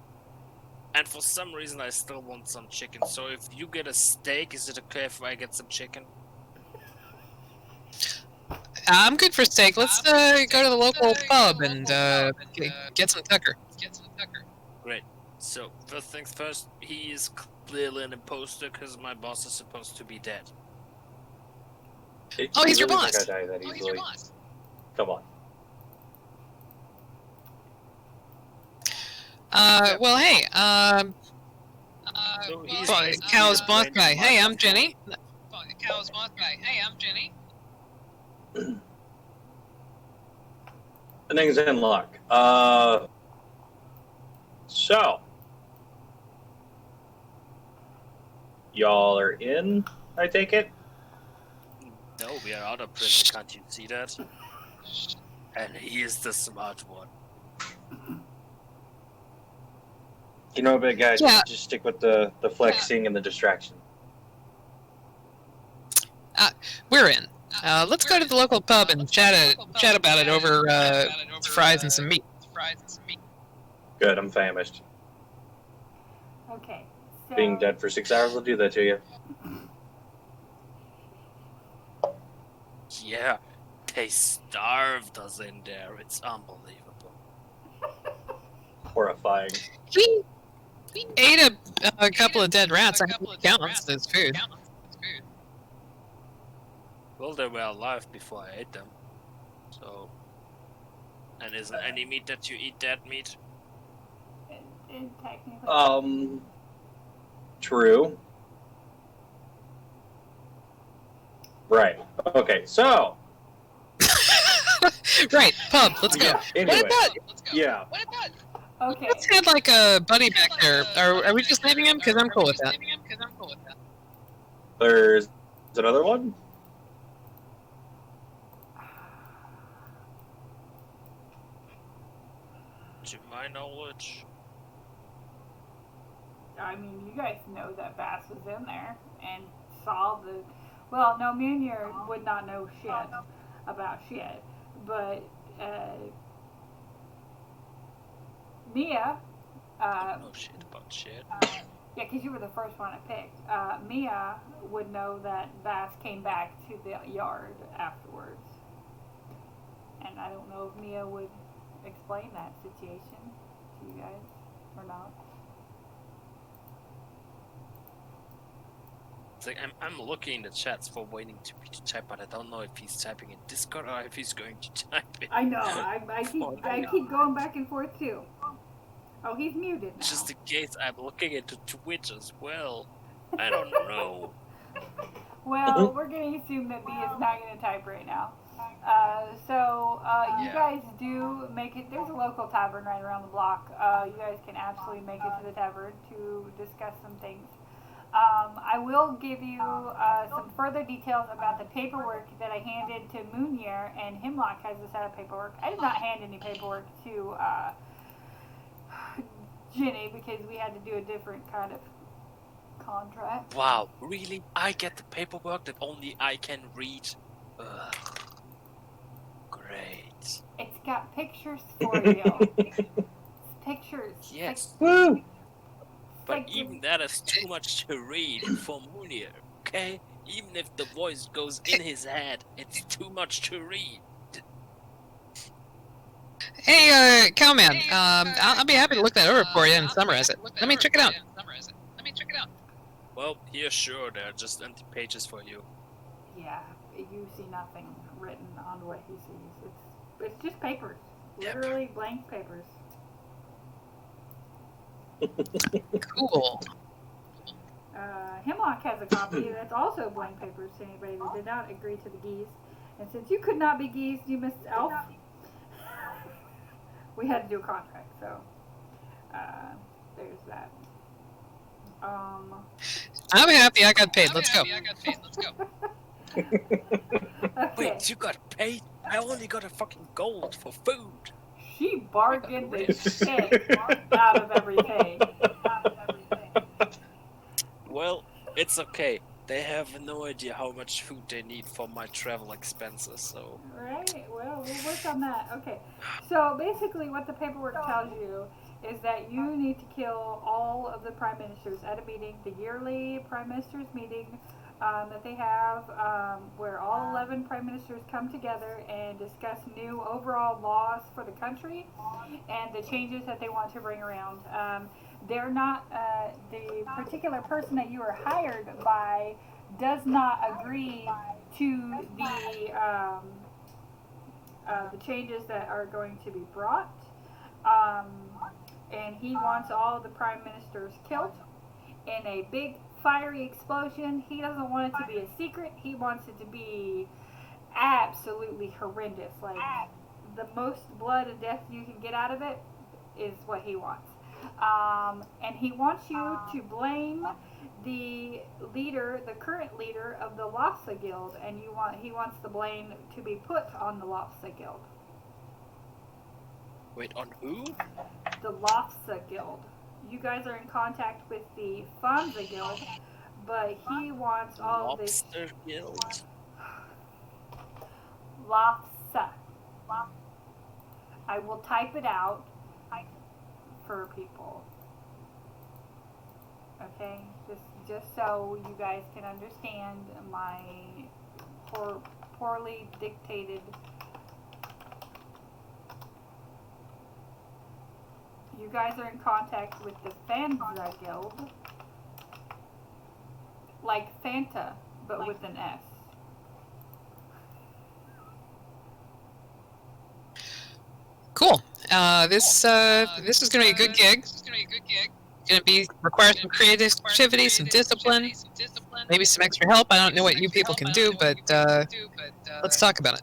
and for some reason, I still want some chicken. So, if you get a steak, is it okay if I get some chicken? I'm good for steak. Let's go to the local pub and get some tucker. Great. So, first things first, he is clearly an imposter because my boss is supposed to be dead. Oh, he's your really boss. think I die that easily? Come on. Well, hey, So he's well, basically Cow's the boss brain guy. of Hey, my I'm Jenny. Things in luck. So y'all are in, I take it? No, we are out of prison. Can't you see that? And he is the smart one. You know, but guys, Yeah. just stick with the flexing and the distraction. We're in. Let's go to the local pub and chat about it over fries and some meat. Good, I'm famished. Okay. So, Being dead for 6 hours will do that to you. Yeah, they starved us in there. It's unbelievable. Horrifying. He ate a couple of dead rats. I think it counts as food. Well, they were alive before I ate them. So, and isn't any meat that you eat dead meat? it technically. True. Right. Okay, so. Right, pub. Let's go. Yeah, anyway. What about? Yeah. Okay. Let's have like a buddy back there. Are we just leaving him? Because I'm cool with that. There's another one? To my knowledge. I mean, you guys know that Bass was in there and saw the. Well, no, Munier would not know shit about shit, but Mia. No shit about shit. Yeah, because you were the first one I picked. Mia would know that Bass came back to the yard afterwards. And I don't know if Mia would explain that situation to you guys or not. It's like I'm looking in the chats for waiting to be to type, but I don't know if he's typing in Discord or if he's going to type it. I know. I keep going back and forth too. Oh, he's muted now. Just in case I'm looking into Twitch as well. I don't know. Well, we're going to assume that B is not going to type right now. You Yeah. guys do make it. There's a local tavern right around the block. You guys can absolutely make it to the tavern to discuss some things. I will give you some further details about the paperwork that I handed to Munier, and Hemlock has a set of paperwork. I did not hand any paperwork to Ginny because we had to do a different kind of contract. Wow, really? I get the paperwork that only I can read? Ugh. Great. It's got pictures for you. Pictures. Yes. Woo! But like- even that is too much to read for Munir, okay? Even if the voice goes in his head, it's too much to read. Hey, Cowman. I'll be happy to look that over for you and summarize it. Let me check it out. Well, yeah, sure, they're just empty pages for you. Yeah, you see nothing written on what he sees. It's just papers, literally blank papers. Cool. Hemlock has a copy that's also blank papers to anybody that did not agree to the geese. And since you could not be geese, you missed elf. We had to do a contract, so there's that. I'm happy I got paid. Let's go. Okay. Wait, you got paid? I only got a fucking gold for food. She bargained the shit out of everything. Well, it's okay. They have no idea how much food they need for my travel expenses, so... Right, well, we'll work on that. Okay, so basically what the paperwork tells you is that you need to kill all of the prime ministers at a meeting, the yearly prime ministers meeting that they have, where all 11 prime ministers come together and discuss new overall laws for the country and the changes that they want to bring around. They're not, the particular person that you are hired by does not agree to the changes that are going to be brought. And he wants all the prime ministers killed in a big fiery explosion. He doesn't want it to be a secret. He wants it to be absolutely horrendous. Like, the most blood and death you can get out of it is what he wants. And he wants you to blame the leader, the current leader of the Lhasa Guild, and he wants the blame to be put on the Lhasa Guild. Wait, on who? The Lhasa Guild. You guys are in contact with the Fonza Guild, but he wants all this. Lobster Guild? Lhasa. I will type it out for people. Okay, just so you guys can understand my poorly dictated. You guys are in contact with the Fanza Guild, like Fanta, but with an S. Cool. This is gonna be a good gig. Gonna be require some creativity, some discipline, maybe some extra help. I don't know what you people can do, but let's talk about it.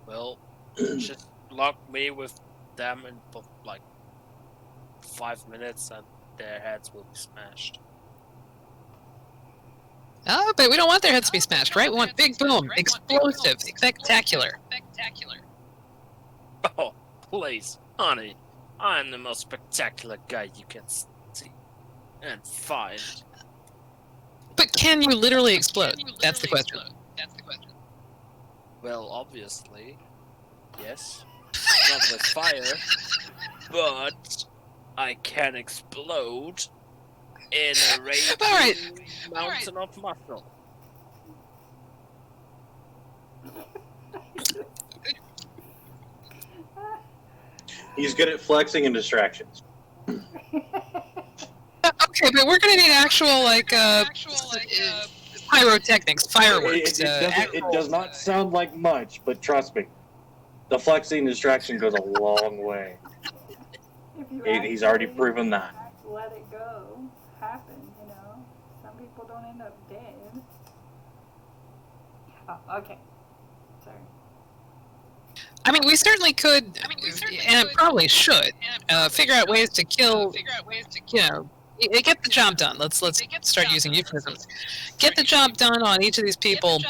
Well, just lock me with them in for like 5 minutes and their heads will be smashed. Oh, but we don't want their heads to be smashed, right? We want big boom, explosive, spectacular. Oh, please, honey. I'm the most spectacular guy you can see and find. But can you literally explode? That's the question. Well, obviously, yes. Not with fire, but I can explode in a raging mountain of muscle. He's good at flexing and distractions. Okay, but we're gonna need actual pyrotechnics, fireworks. It does not sound like much, but trust me, the flexing and distraction goes a long way. He's already proven that. Let it go. Happen, you know. Some people don't end up dead. Oh, okay. Sorry. I mean, we certainly could, and probably should, figure out ways to kill, get the job done. Let's start using euphemisms. Get the job done on each of these people,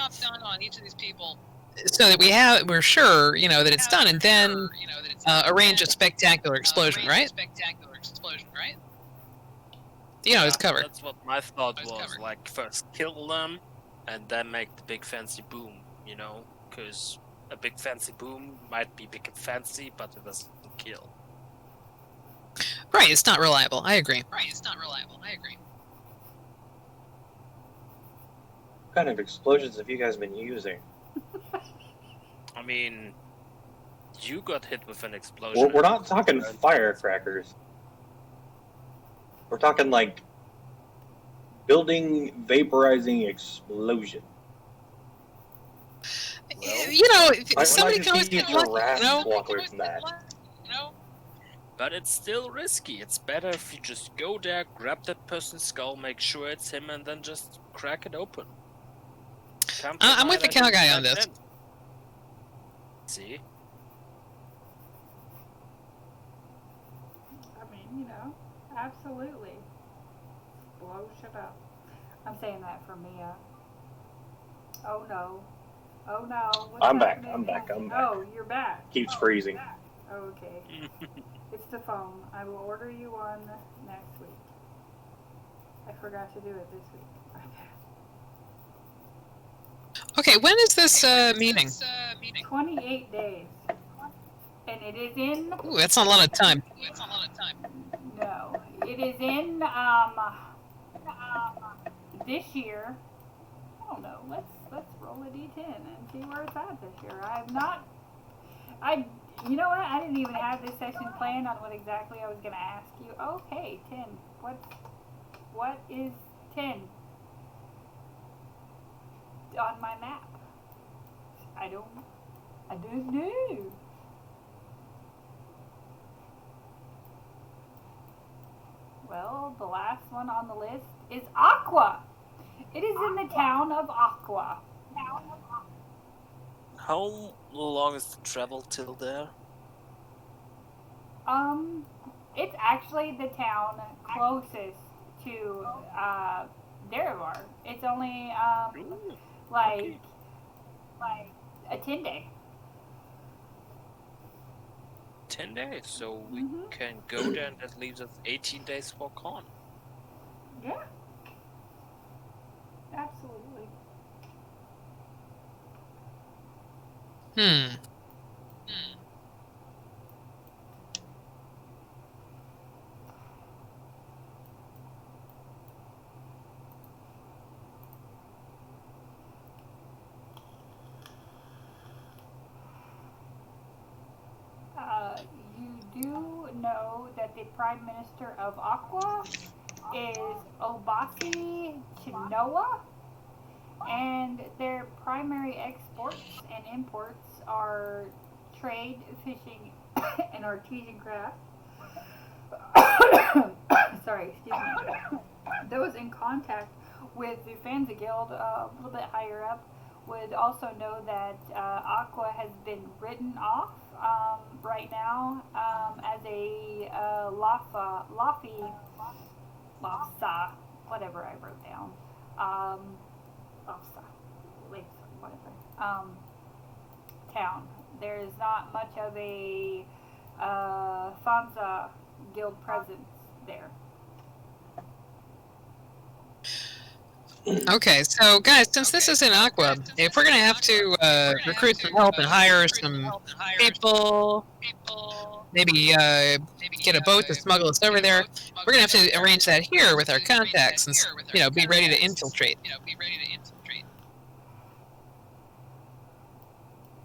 so that we're sure, that it's done, and then arrange a spectacular explosion, right? It's covered. That's what my thought was. Like, first kill them, and then make the big fancy boom, because a big fancy boom might be big and fancy, but it doesn't kill. Right, it's not reliable. I agree. kind of explosions have you guys been using? I mean, you got hit with an explosion. We're not talking firecrackers. We're talking like building vaporizing explosion. Well, You know, I'd somebody like can to always see a get lucky, giraffe you know? walk away from that. but it's still risky. It's better if you just go there, grab that person's skull, make sure it's him, and then just crack it open. Can't I'm with deny the that cow it's guy on back this. then. See? I mean, you know, absolutely. Blow shit up. I'm saying that for Mia. Oh no. Oh no. What's I'm back, happening? I'm back. Oh, you're back. Keeps freezing. Oh, okay. It's the phone. I will order you one next week. I forgot to do it this week. Okay, when is this meeting? 28 days. And it is in, Ooh, that's not a lot of time. no, it is in, this year. I don't know. Let's roll a d10 and see where it's at this year. You know what? I didn't even have this session planned on what exactly I was going to ask you. Okay, 10. What is 10 on my map? I don't know. Well, the last one on the list is Aqua. It is in the town of Aqua. How long is the travel till there? It's actually the town closest to Derivar. It's only like a 10-day. 10 days, so we Mhm. can go there, and that leaves us 18 days for con. Yeah. Absolutely. Hmm. You do know that the Prime Minister of Aqua is Obasi Chinoa, and their primary exports and imports are trade, fishing, and artesian craft. Sorry, excuse me. Those in contact with the Fanza Guild a little bit higher up would also know that Aqua has been written off right now as a Lhasa, whatever I wrote down. Lhasa, whatever. Town. There is not much of a Fanza Guild presence there. Okay, so guys, since this is in Aqua, if we're gonna have to recruit some help and hire some people, maybe get a boat to smuggle us over there, we're gonna have to arrange that here with our contacts and be ready to infiltrate.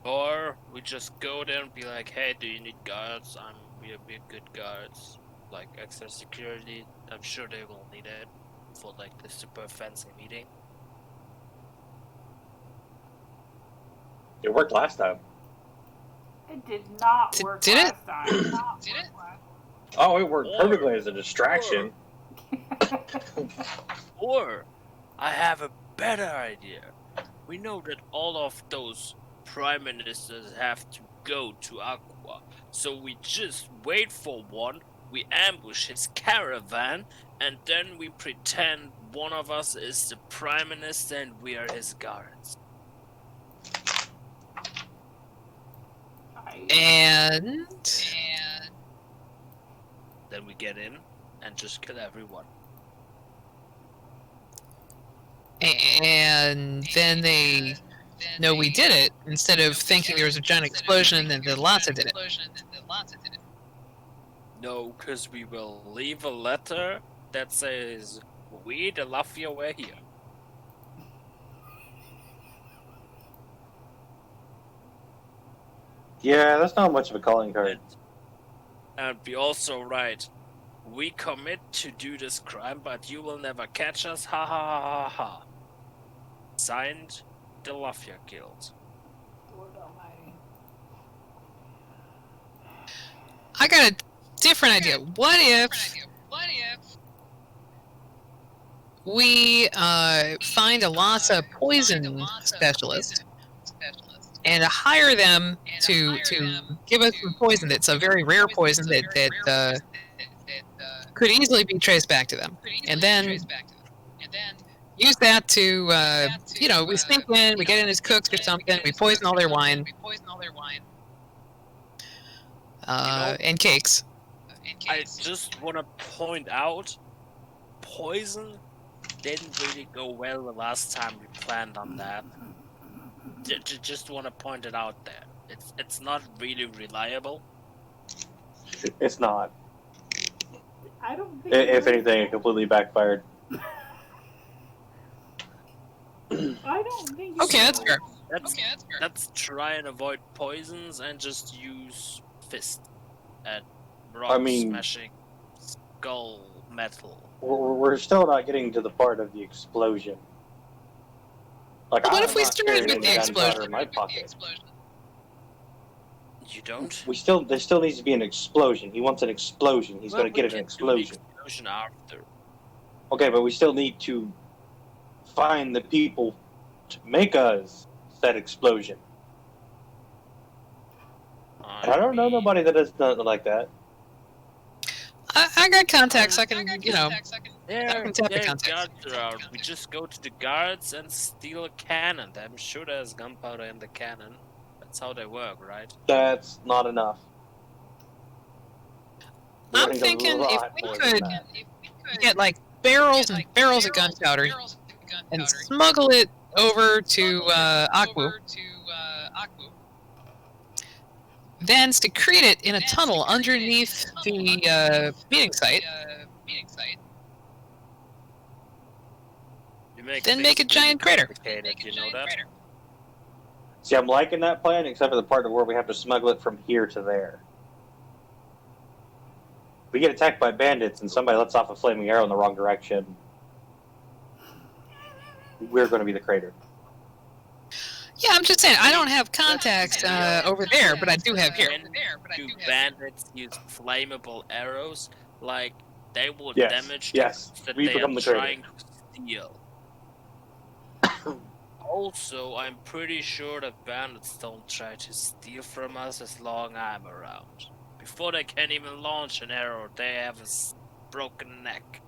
Or we just go there and be like, hey, do you need guards? We're good guards. Like extra security. I'm sure they will need it for like the super fancy meeting. It worked last time. It did not work Did it? last time. Oh, it worked perfectly as a distraction. Or I have a better idea. We know that all of those prime ministers have to go to Aqua, so we just wait for one, we ambush his caravan, and then we pretend one of us is the prime minister and we are his guards. And Then we get in and just kill everyone. and then they know we did it instead of thinking there was a giant explosion and then the Lhasa did it. No, because we will leave a letter that says, we, the Lafia, were here. Yeah, that's not much of a calling card. And we also write, we commit to do this crime, but you will never catch us. Ha ha ha ha ha. Signed, the Lafia Guild. Lord Almighty. I got a different idea. What if we find a Lhasa poison specialist and hire them to give us some poison that's a very rare poison that could easily be traced back to them, and then use that to we sneak in, we get in as cooks or something, we poison all their wine, and cakes. I just want to point out, poison didn't really go well the last time we planned on that. Just want to point it out there. It's not really reliable. It's not. I don't think. If anything, it completely backfired. I don't think. Okay, that's fair. Let's try and avoid poisons and just use fist at rock I mean- smashing skull metal. We're still not getting to the part of the explosion. Like, What I'm if we not started carrying with any the gunpowder explosion? in my pocket. You don't? There still needs to be an explosion. He wants an explosion. He's Well, going to get we an can do the explosion. explosion after. Okay, but we still need to find the people to make us said explosion. And I don't know mean, nobody that does nothing like that. I got contacts. I can, Yeah, can tap the yeah, contacts. guards are out. We just go to the guards and steal a cannon. I'm sure there's gunpowder in the cannon. That's how they work, right? That's not enough. We're I'm gonna need a thinking if lot we more than could that. get like barrels and barrels of gunpowder and smuggle it over to Akwu, then secrete it in a tunnel underneath the meeting site, You make then make a things giant really crater. complicated, you know that? See, I'm liking that plan, except for the part where we have to smuggle it from here to there. We get attacked by bandits and somebody lets off a flaming arrow in the wrong direction. We're going to be the crater. Yeah, I'm just saying, I don't have contacts over there, but I do have here. When do bandits use flammable arrows? Like, they will Yes, damage yes, things that we they become are the traitor. trying to steal. Also, I'm pretty sure that bandits don't try to steal from us as long I'm around. Before they can even launch an arrow, they have a broken neck.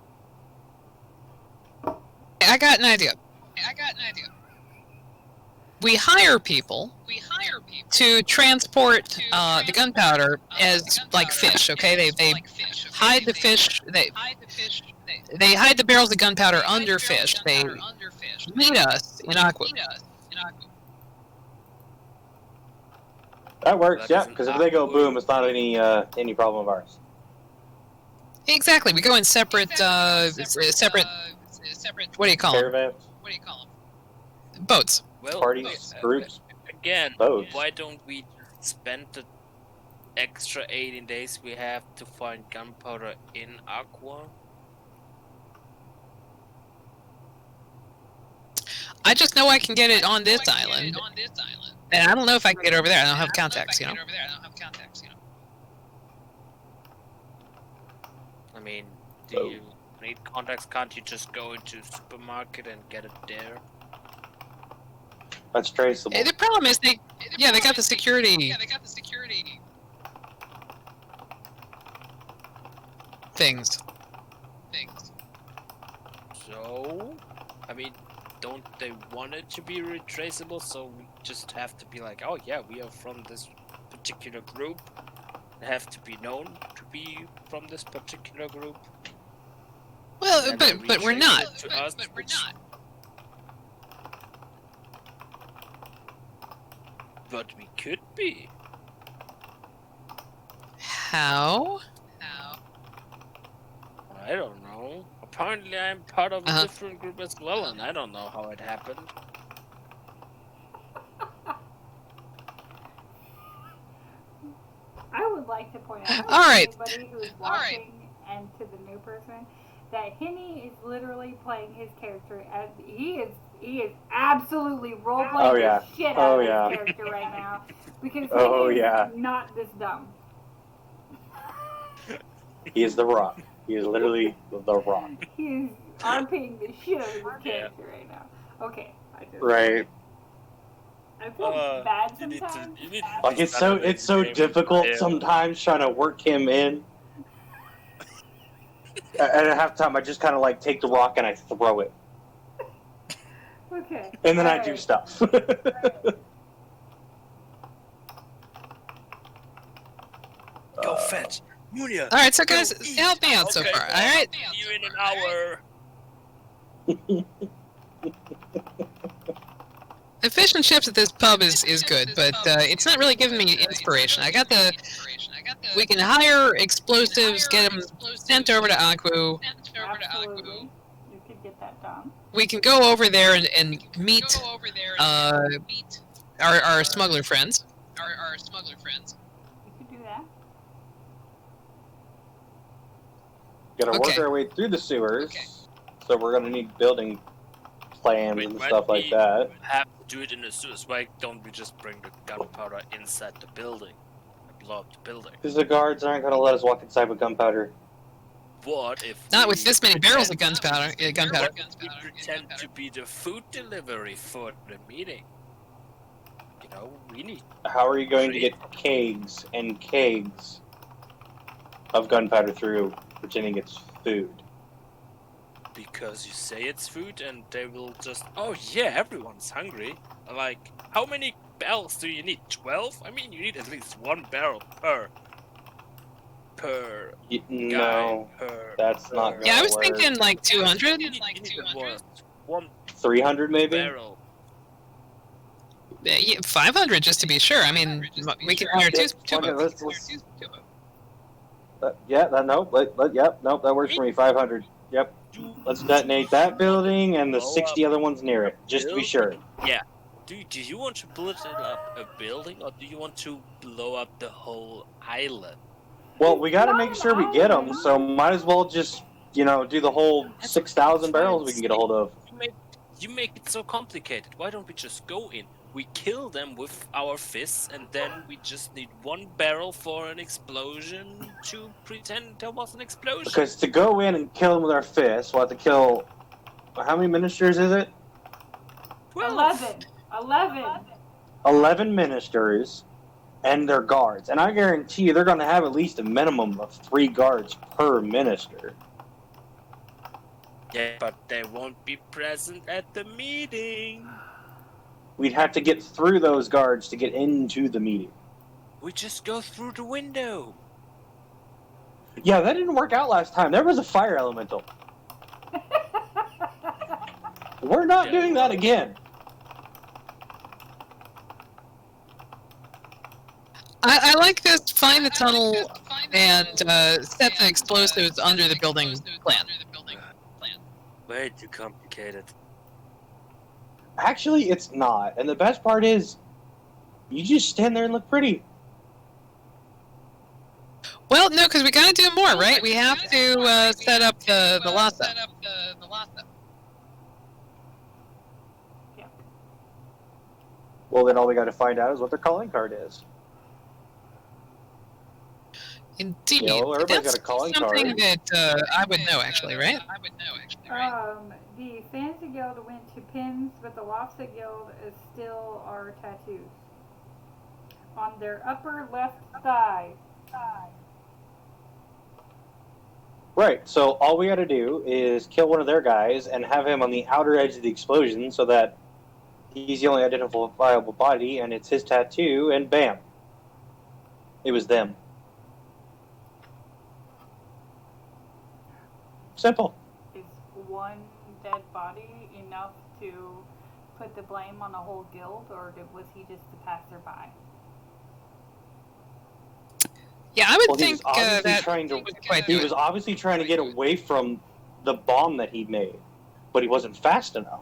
I got an idea. We hire people to transport the gunpowder as like fish. Okay, they hide the fish. They hide the barrels of gunpowder under fish. They meet us in Aqua. That works, That yeah, isn't because if they go awkward. boom, it's not any problem of ours. Exactly. We go in separate separate. What do you call them? Caravans, Boats. Well, parties, groups. again, both. why don't we spend the extra 18 days we have to find gunpowder in Aqua? I just know I can get it on this island, and I don't know if I can get over there. I don't have contacts, you know. I mean, do you need contacts? Can't you just go into supermarket and get it there? That's traceable. The problem is they got the security things. So, I mean, don't they want it to be retraceable? So we just have to be like, oh yeah, we are from this particular group. They have to be known to be from this particular group. Well, And they but we're retrace not. it to us, which- But we could be. How? I don't know. Apparently, I'm part of a Uh-huh. different group as well, and I don't know how it happened. like to point out to All right. anybody who is watching and to the new person that Henny is literally playing his character as he is absolutely role playing Oh, yeah. the shit Oh, out of yeah. his character right now because Oh, Henny yeah. is not this dumb. He is the Rock. He is literally the Rock. He is RPing the shit out of his Yeah. character right now. Okay, Right. I feel bad sometimes. You need to Like it's so difficult sometimes trying to work him in. And at halftime, I just kind of like take the rock and I throw it, Okay. and then I alright. do stuff. Go fetch Munia. All right, so guys, Go eat. help me out so Okay, far. All right. See you in an hour. The fish and chips at this pub is good, but it's not really giving me inspiration. I got the. We can hire explosives, get them sent over to Aku. Absolutely. You could get that done. We can go over there and meet our smuggler friends. You could do that. Gotta work Okay. our way through the sewers, so we're gonna need building plans Wait, and why stuff do like we that. have to do it in the sewers? Why don't we just bring the gunpowder inside the building and blow up the building? Because the guards aren't gonna let us walk inside with gunpowder. What if Not we with this many barrels of pretend- gunpowder. What if we pretend to be the food delivery for the meeting? You know, we need. How are you going to get kegs and kegs of gunpowder through pretending it's food? Because you say it's food and they will just, oh yeah, everyone's hungry. Like, how many barrels do you need? 12? I mean, you need at least 1 barrel per guy. No, Per, that's not per- gonna Yeah, I was work. thinking like 200. You need what? 1 300 maybe? barrel. Yeah, 500 just to be sure. I mean, we can hire two Okay, boats. Yep, nope, that works for me. 500. Yep. Let's detonate that building and the 60 other ones near it, just to be sure. Do you want to blow up a building or do you want to blow up the whole island? Well, we gotta make sure we get them, so might as well just, do the whole 6,000 barrels we can get a hold of. You make it so complicated. Why don't we just go in? We kill them with our fists, and then we just need 1 barrel for an explosion to pretend there was an explosion. Because to go in and kill them with our fists, we'll have to kill. How many ministers is it? 11. 11 ministers and their guards. And I guarantee you they're going to have at least a minimum of 3 guards per minister. Yeah, but they won't be present at the meeting. We'd have to get through those guards to get into the meeting. We just go through the window. Yeah, that didn't work out last time. There was a fire elemental. We're not doing that again. I like this. Find the tunnel and set the explosives under the building plan. Way too complicated. Actually, it's not. And the best part is, you just stand there and look pretty. Well, no, because we gotta do more, right? We have to set up the Lhasa. Well, then all we got to find out is what their calling card is. Indeed. Everybody's got That's a calling something card. that I would know, actually, right? The Fantasy Guild went to pins, but the Lhasa Guild is still our tattoos. On their upper left thigh. Right, so all we got to do is kill one of their guys and have him on the outer edge of the explosion so that he's the only identifiable body and it's his tattoo, and bam. It was them. Simple. Is one dead body enough to put the blame on the whole guild, or was he just a passerby? Yeah, I would Well, he think was obviously that trying to. would quite He do was it. obviously trying to get away from the bomb that he made, but he wasn't fast enough.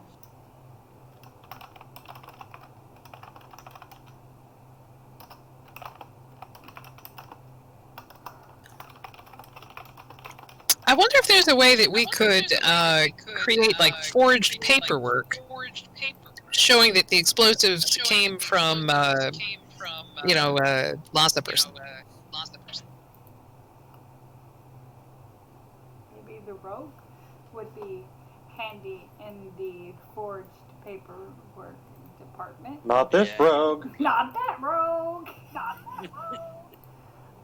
I wonder if there's a way that we could create like forged paperwork showing that the explosives came from, Lhasa person. Maybe the rogue would be handy in the forged paperwork department. Not this Yeah. rogue. Not that rogue. Not that rogue.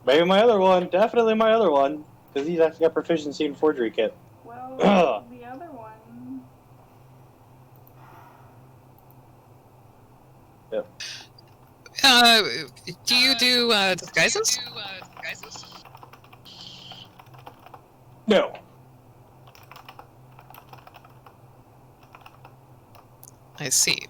Maybe my other one. Definitely my other one. Because he's actually got proficiency in forgery kit. Well, the other one. Do you do disguises? No. I see.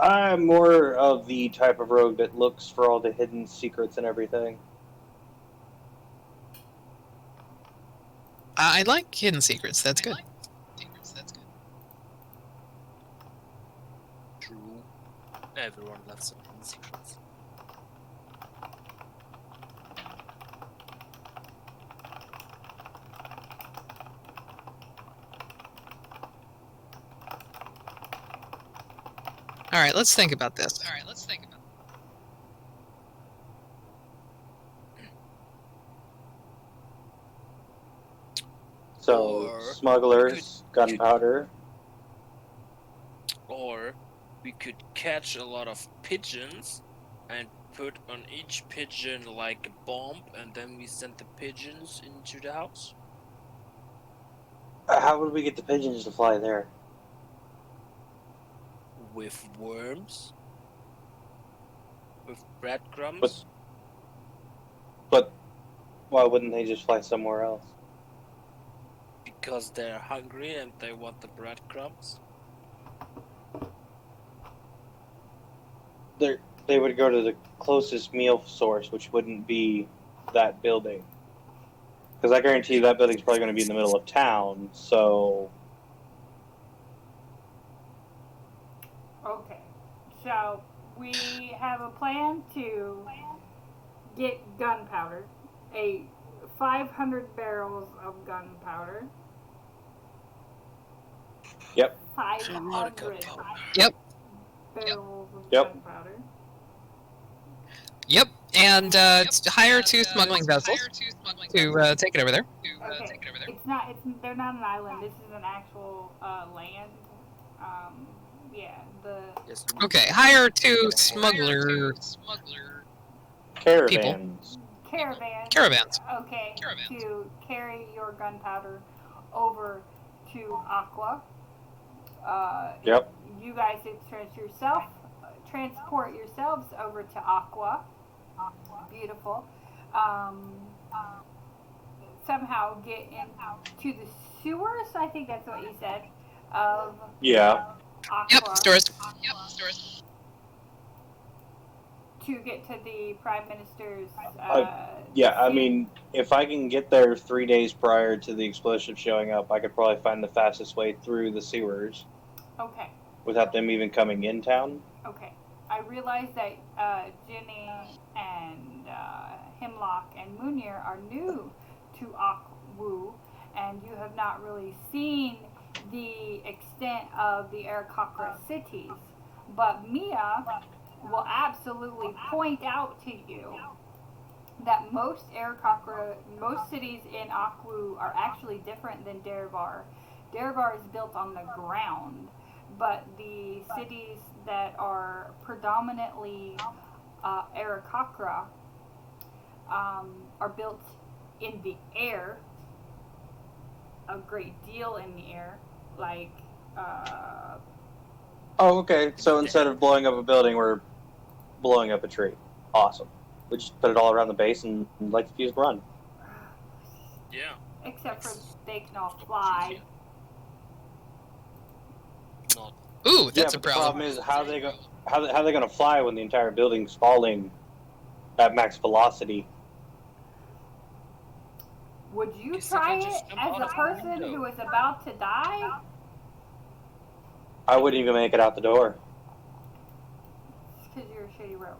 I'm more of the type of rogue that looks for all the hidden secrets and everything. I like hidden secrets. That's good. True. Everyone loves some hidden secrets. All right, let's think about this. So, Or smugglers, gunpowder. Or we could catch a lot of pigeons and put on each pigeon like a bomb, and then we send the pigeons into the house. How would we get the pigeons to fly there? With worms? With breadcrumbs? But why wouldn't they just fly somewhere else? Because they're hungry and they want the breadcrumbs? They would go to the closest meal source, which wouldn't be that building. Because I guarantee you that building's probably going to be in the middle of town, so... Okay, so we have a plan to get gunpowder, 500 barrels of gunpowder. Yep. 500 Yep. barrels of Yep. gunpowder. Yep, and hire 2 smuggling vessels to take it over there. Okay, it's not. They're not an island. This is an actual land. Yeah. Yes. Okay, hire 2 smuggler Caravans. Caravans. caravans. Okay. To carry your gunpowder over to Aqua. Yep. You guys transport yourselves over to Aqua. Beautiful. Somehow get into the sewers. I think that's what you said. Of Yeah. Aqua. Yep, stores. To get to the Prime Minister's. Yeah, I seat. mean, if I can get there 3 days prior to the explosive showing up, I could probably find the fastest way through the sewers Okay. without them even coming in town. Okay. I realize that Jenny and Hemlock and Munir are new to Akwu, and you have not really seen the extent of the Aarakocra cities. But Mia will absolutely point out to you that most cities in Akwu are actually different than Derevar. Derevar is built on the ground, but the cities that are predominantly Aarakocra are built in the air, a great deal in the air, like Oh, okay. So instead of blowing up a building, we're blowing up a tree. Awesome. We just put it all around the base and let the fuse run. Yeah. except for they can all fly. Not. Ooh, that's yeah, a but the problem. problem is how they going to fly when the entire building's falling at max velocity? Would you Guess they try can it just jump as out a of the person window. who is about to die? I wouldn't even make it out the door. Because you're a shitty rogue.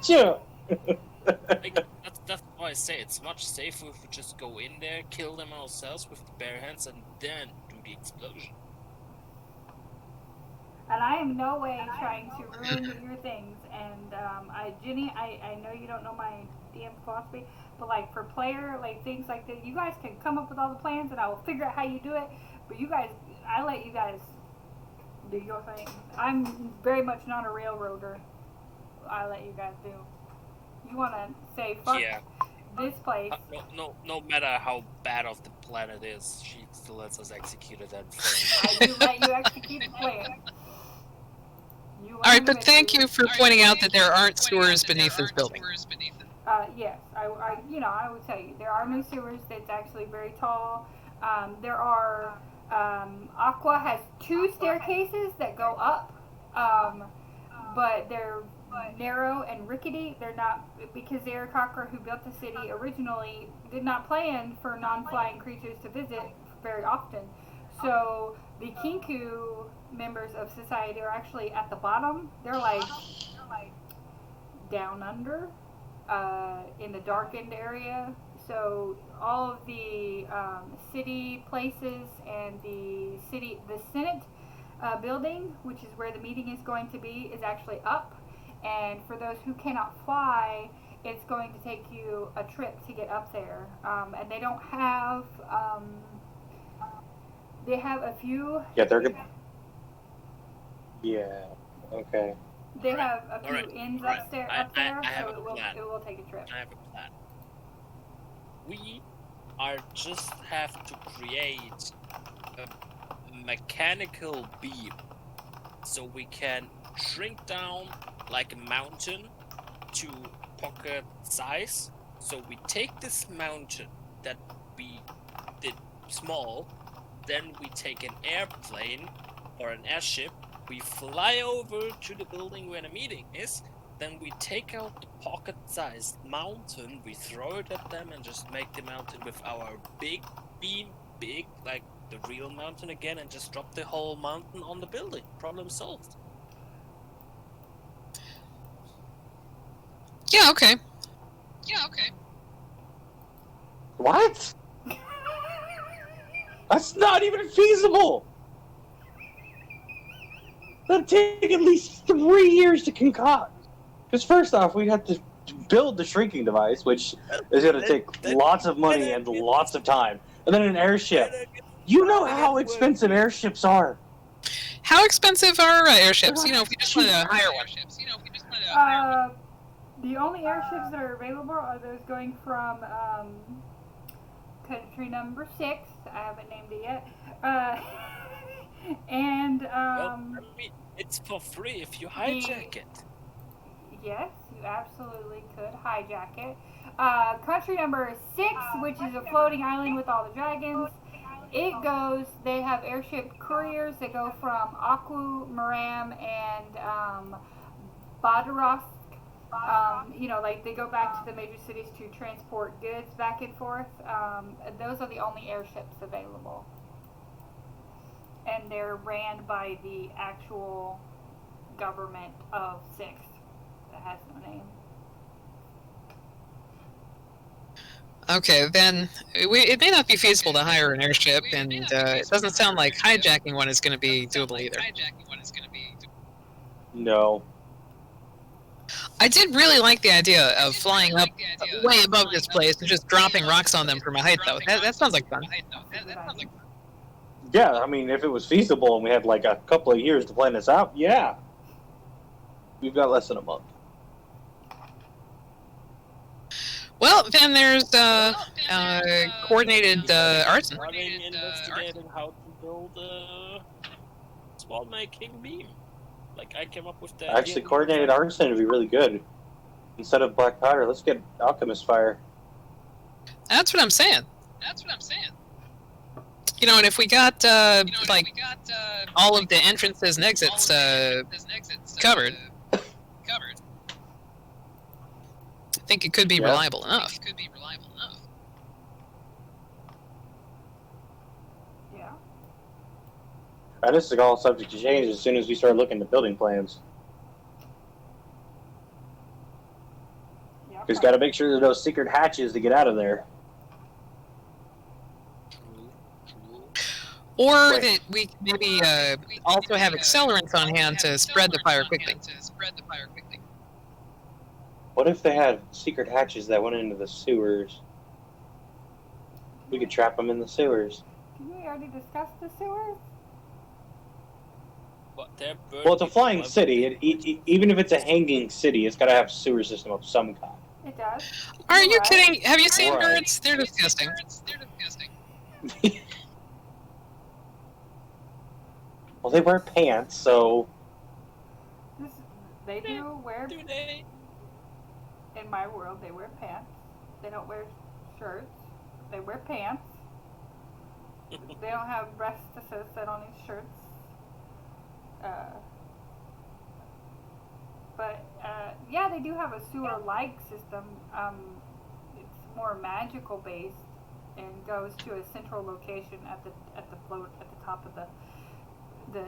Sure. Like, that's why I say it's much safer if we just go in there, kill them ourselves with the bare hands, and then do the explosion. And I am no way trying to ruin your things. And Jenny, I know you don't know my DM philosophy, but like for player like things like that, you guys can come up with all the plans, and I will figure out how you do it. But you guys, I let you guys do your thing. I'm very much not a railroader. I let you guys do. You want to say fuck Yeah. this place? No matter how bad of the planet is, she still lets us execute it. I do let you execute the plan. All right, but thank you for pointing out that there aren't sewers beneath this building. Yes, I would tell you there are no sewers. That's actually very tall. There are Aqua has 2 staircases that go up, but they're narrow and rickety. They're not because the Aarakocra who built the city originally did not plan for non-flying creatures to visit very often. So the Kinku members of society are actually at the bottom. They're like down under in the darkened area. So all of the city places and the Senate building, which is where the meeting is going to be, is actually up. And for those who cannot fly, it's going to take you a trip to get up there. And they don't have. They have a few. Yeah, they're good. Yeah. Okay. They have a few Alright, inns alright. upstairs, I so have a it plan. will take a trip. I have a plan. We are just have to create a mechanical beam so we can shrink down like a mountain to pocket size. So we take this mountain that we did small, then we take an airplane or an airship, we fly over to the building where the meeting is, then we take out the pocket-sized mountain, we throw it at them and just make the mountain with our big beam, big like the real mountain again, and just drop the whole mountain on the building. Problem solved. Yeah, okay. What? That's not even feasible. That'd take at least 3 years to concoct. Because first off, we have to build the shrinking device, which is going to take lots of money and lots of time. And then an airship. You know how expensive airships are. How expensive are airships? You know, if we just want to hire one. The only airships that are available are those going from country number 6. I haven't named it yet. And Well, I mean, it's for free if you hijack it. yes, you absolutely could hijack it. Country number 6, which is a floating island with all the dragons. It goes. They have airship couriers that go from Aku, Maram, and Badarosk. Like they go back to the major cities to transport goods back and forth. Those are the only airships available. And they're ran by the actual government of 6 that has no name. Okay, then it may not be feasible to hire an airship, and it doesn't sound like hijacking one is going to be doable either. No. I did really like the idea of flying up way above this place and just dropping rocks on them from a height, though. That sounds like fun. Yeah, I mean, if it was feasible and we had like a couple of years to plan this out, yeah. We've got less than a month. Well, then there's coordinated arson. Starting investigating how to build a small making beam. Like I came up with that. Actually, coordinated arson would be really good. Instead of black powder, let's get alchemist fire. That's what I'm saying. You know, and if we got all of the entrances and exits covered, I think it could be reliable enough. Yeah. And this is all subject to change as soon as we start looking at building plans. Just got to make sure there's no secret hatches to get out of there. True. Or Right. that we maybe also have accelerants on hand to spread the fire quickly. What if they had secret hatches that went into the sewers? We could trap them in the sewers. Didn't we already discuss the sewers? But they're Well, it's a burning flying people city. every Even if it's a hanging city, it's got to have a sewer system of some kind. It does. Are you Right. kidding? Have you seen Right. birds? They're disgusting. Well, they wear pants, so This, they do wear, Do they? in my world, they wear pants. They don't wear shirts. They wear pants. They don't have breasts to sit on these shirts. Yeah, they do have a sewer-like system. It's more magical based and goes to a central location at the float at the top of the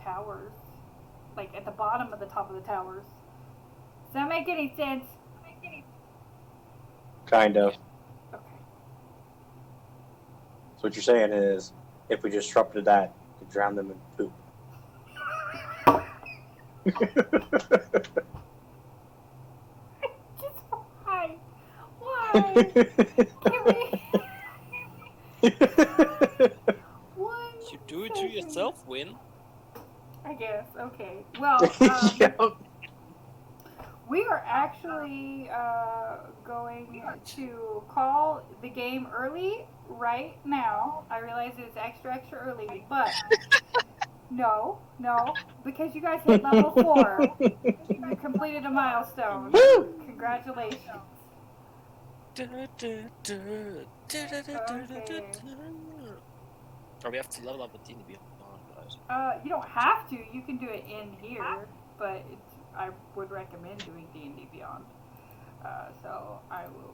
towers, like at the bottom of the top of the towers. Does that make any sense? kind of. Okay. So what you're saying is, if we disrupted that, we could drown them in poop. Just why? Why? Can we? One You do it to second. yourself, Win. I guess. Okay. Well, Yeah. we are actually going to call the game early right now. I realize it's extra early, but no, because you guys hit level 4. You completed a milestone. Congratulations. Oh, we have to level up with D&D Beyond, guys. You don't have to. You can do it in here, but I would recommend doing D&D Beyond. So I will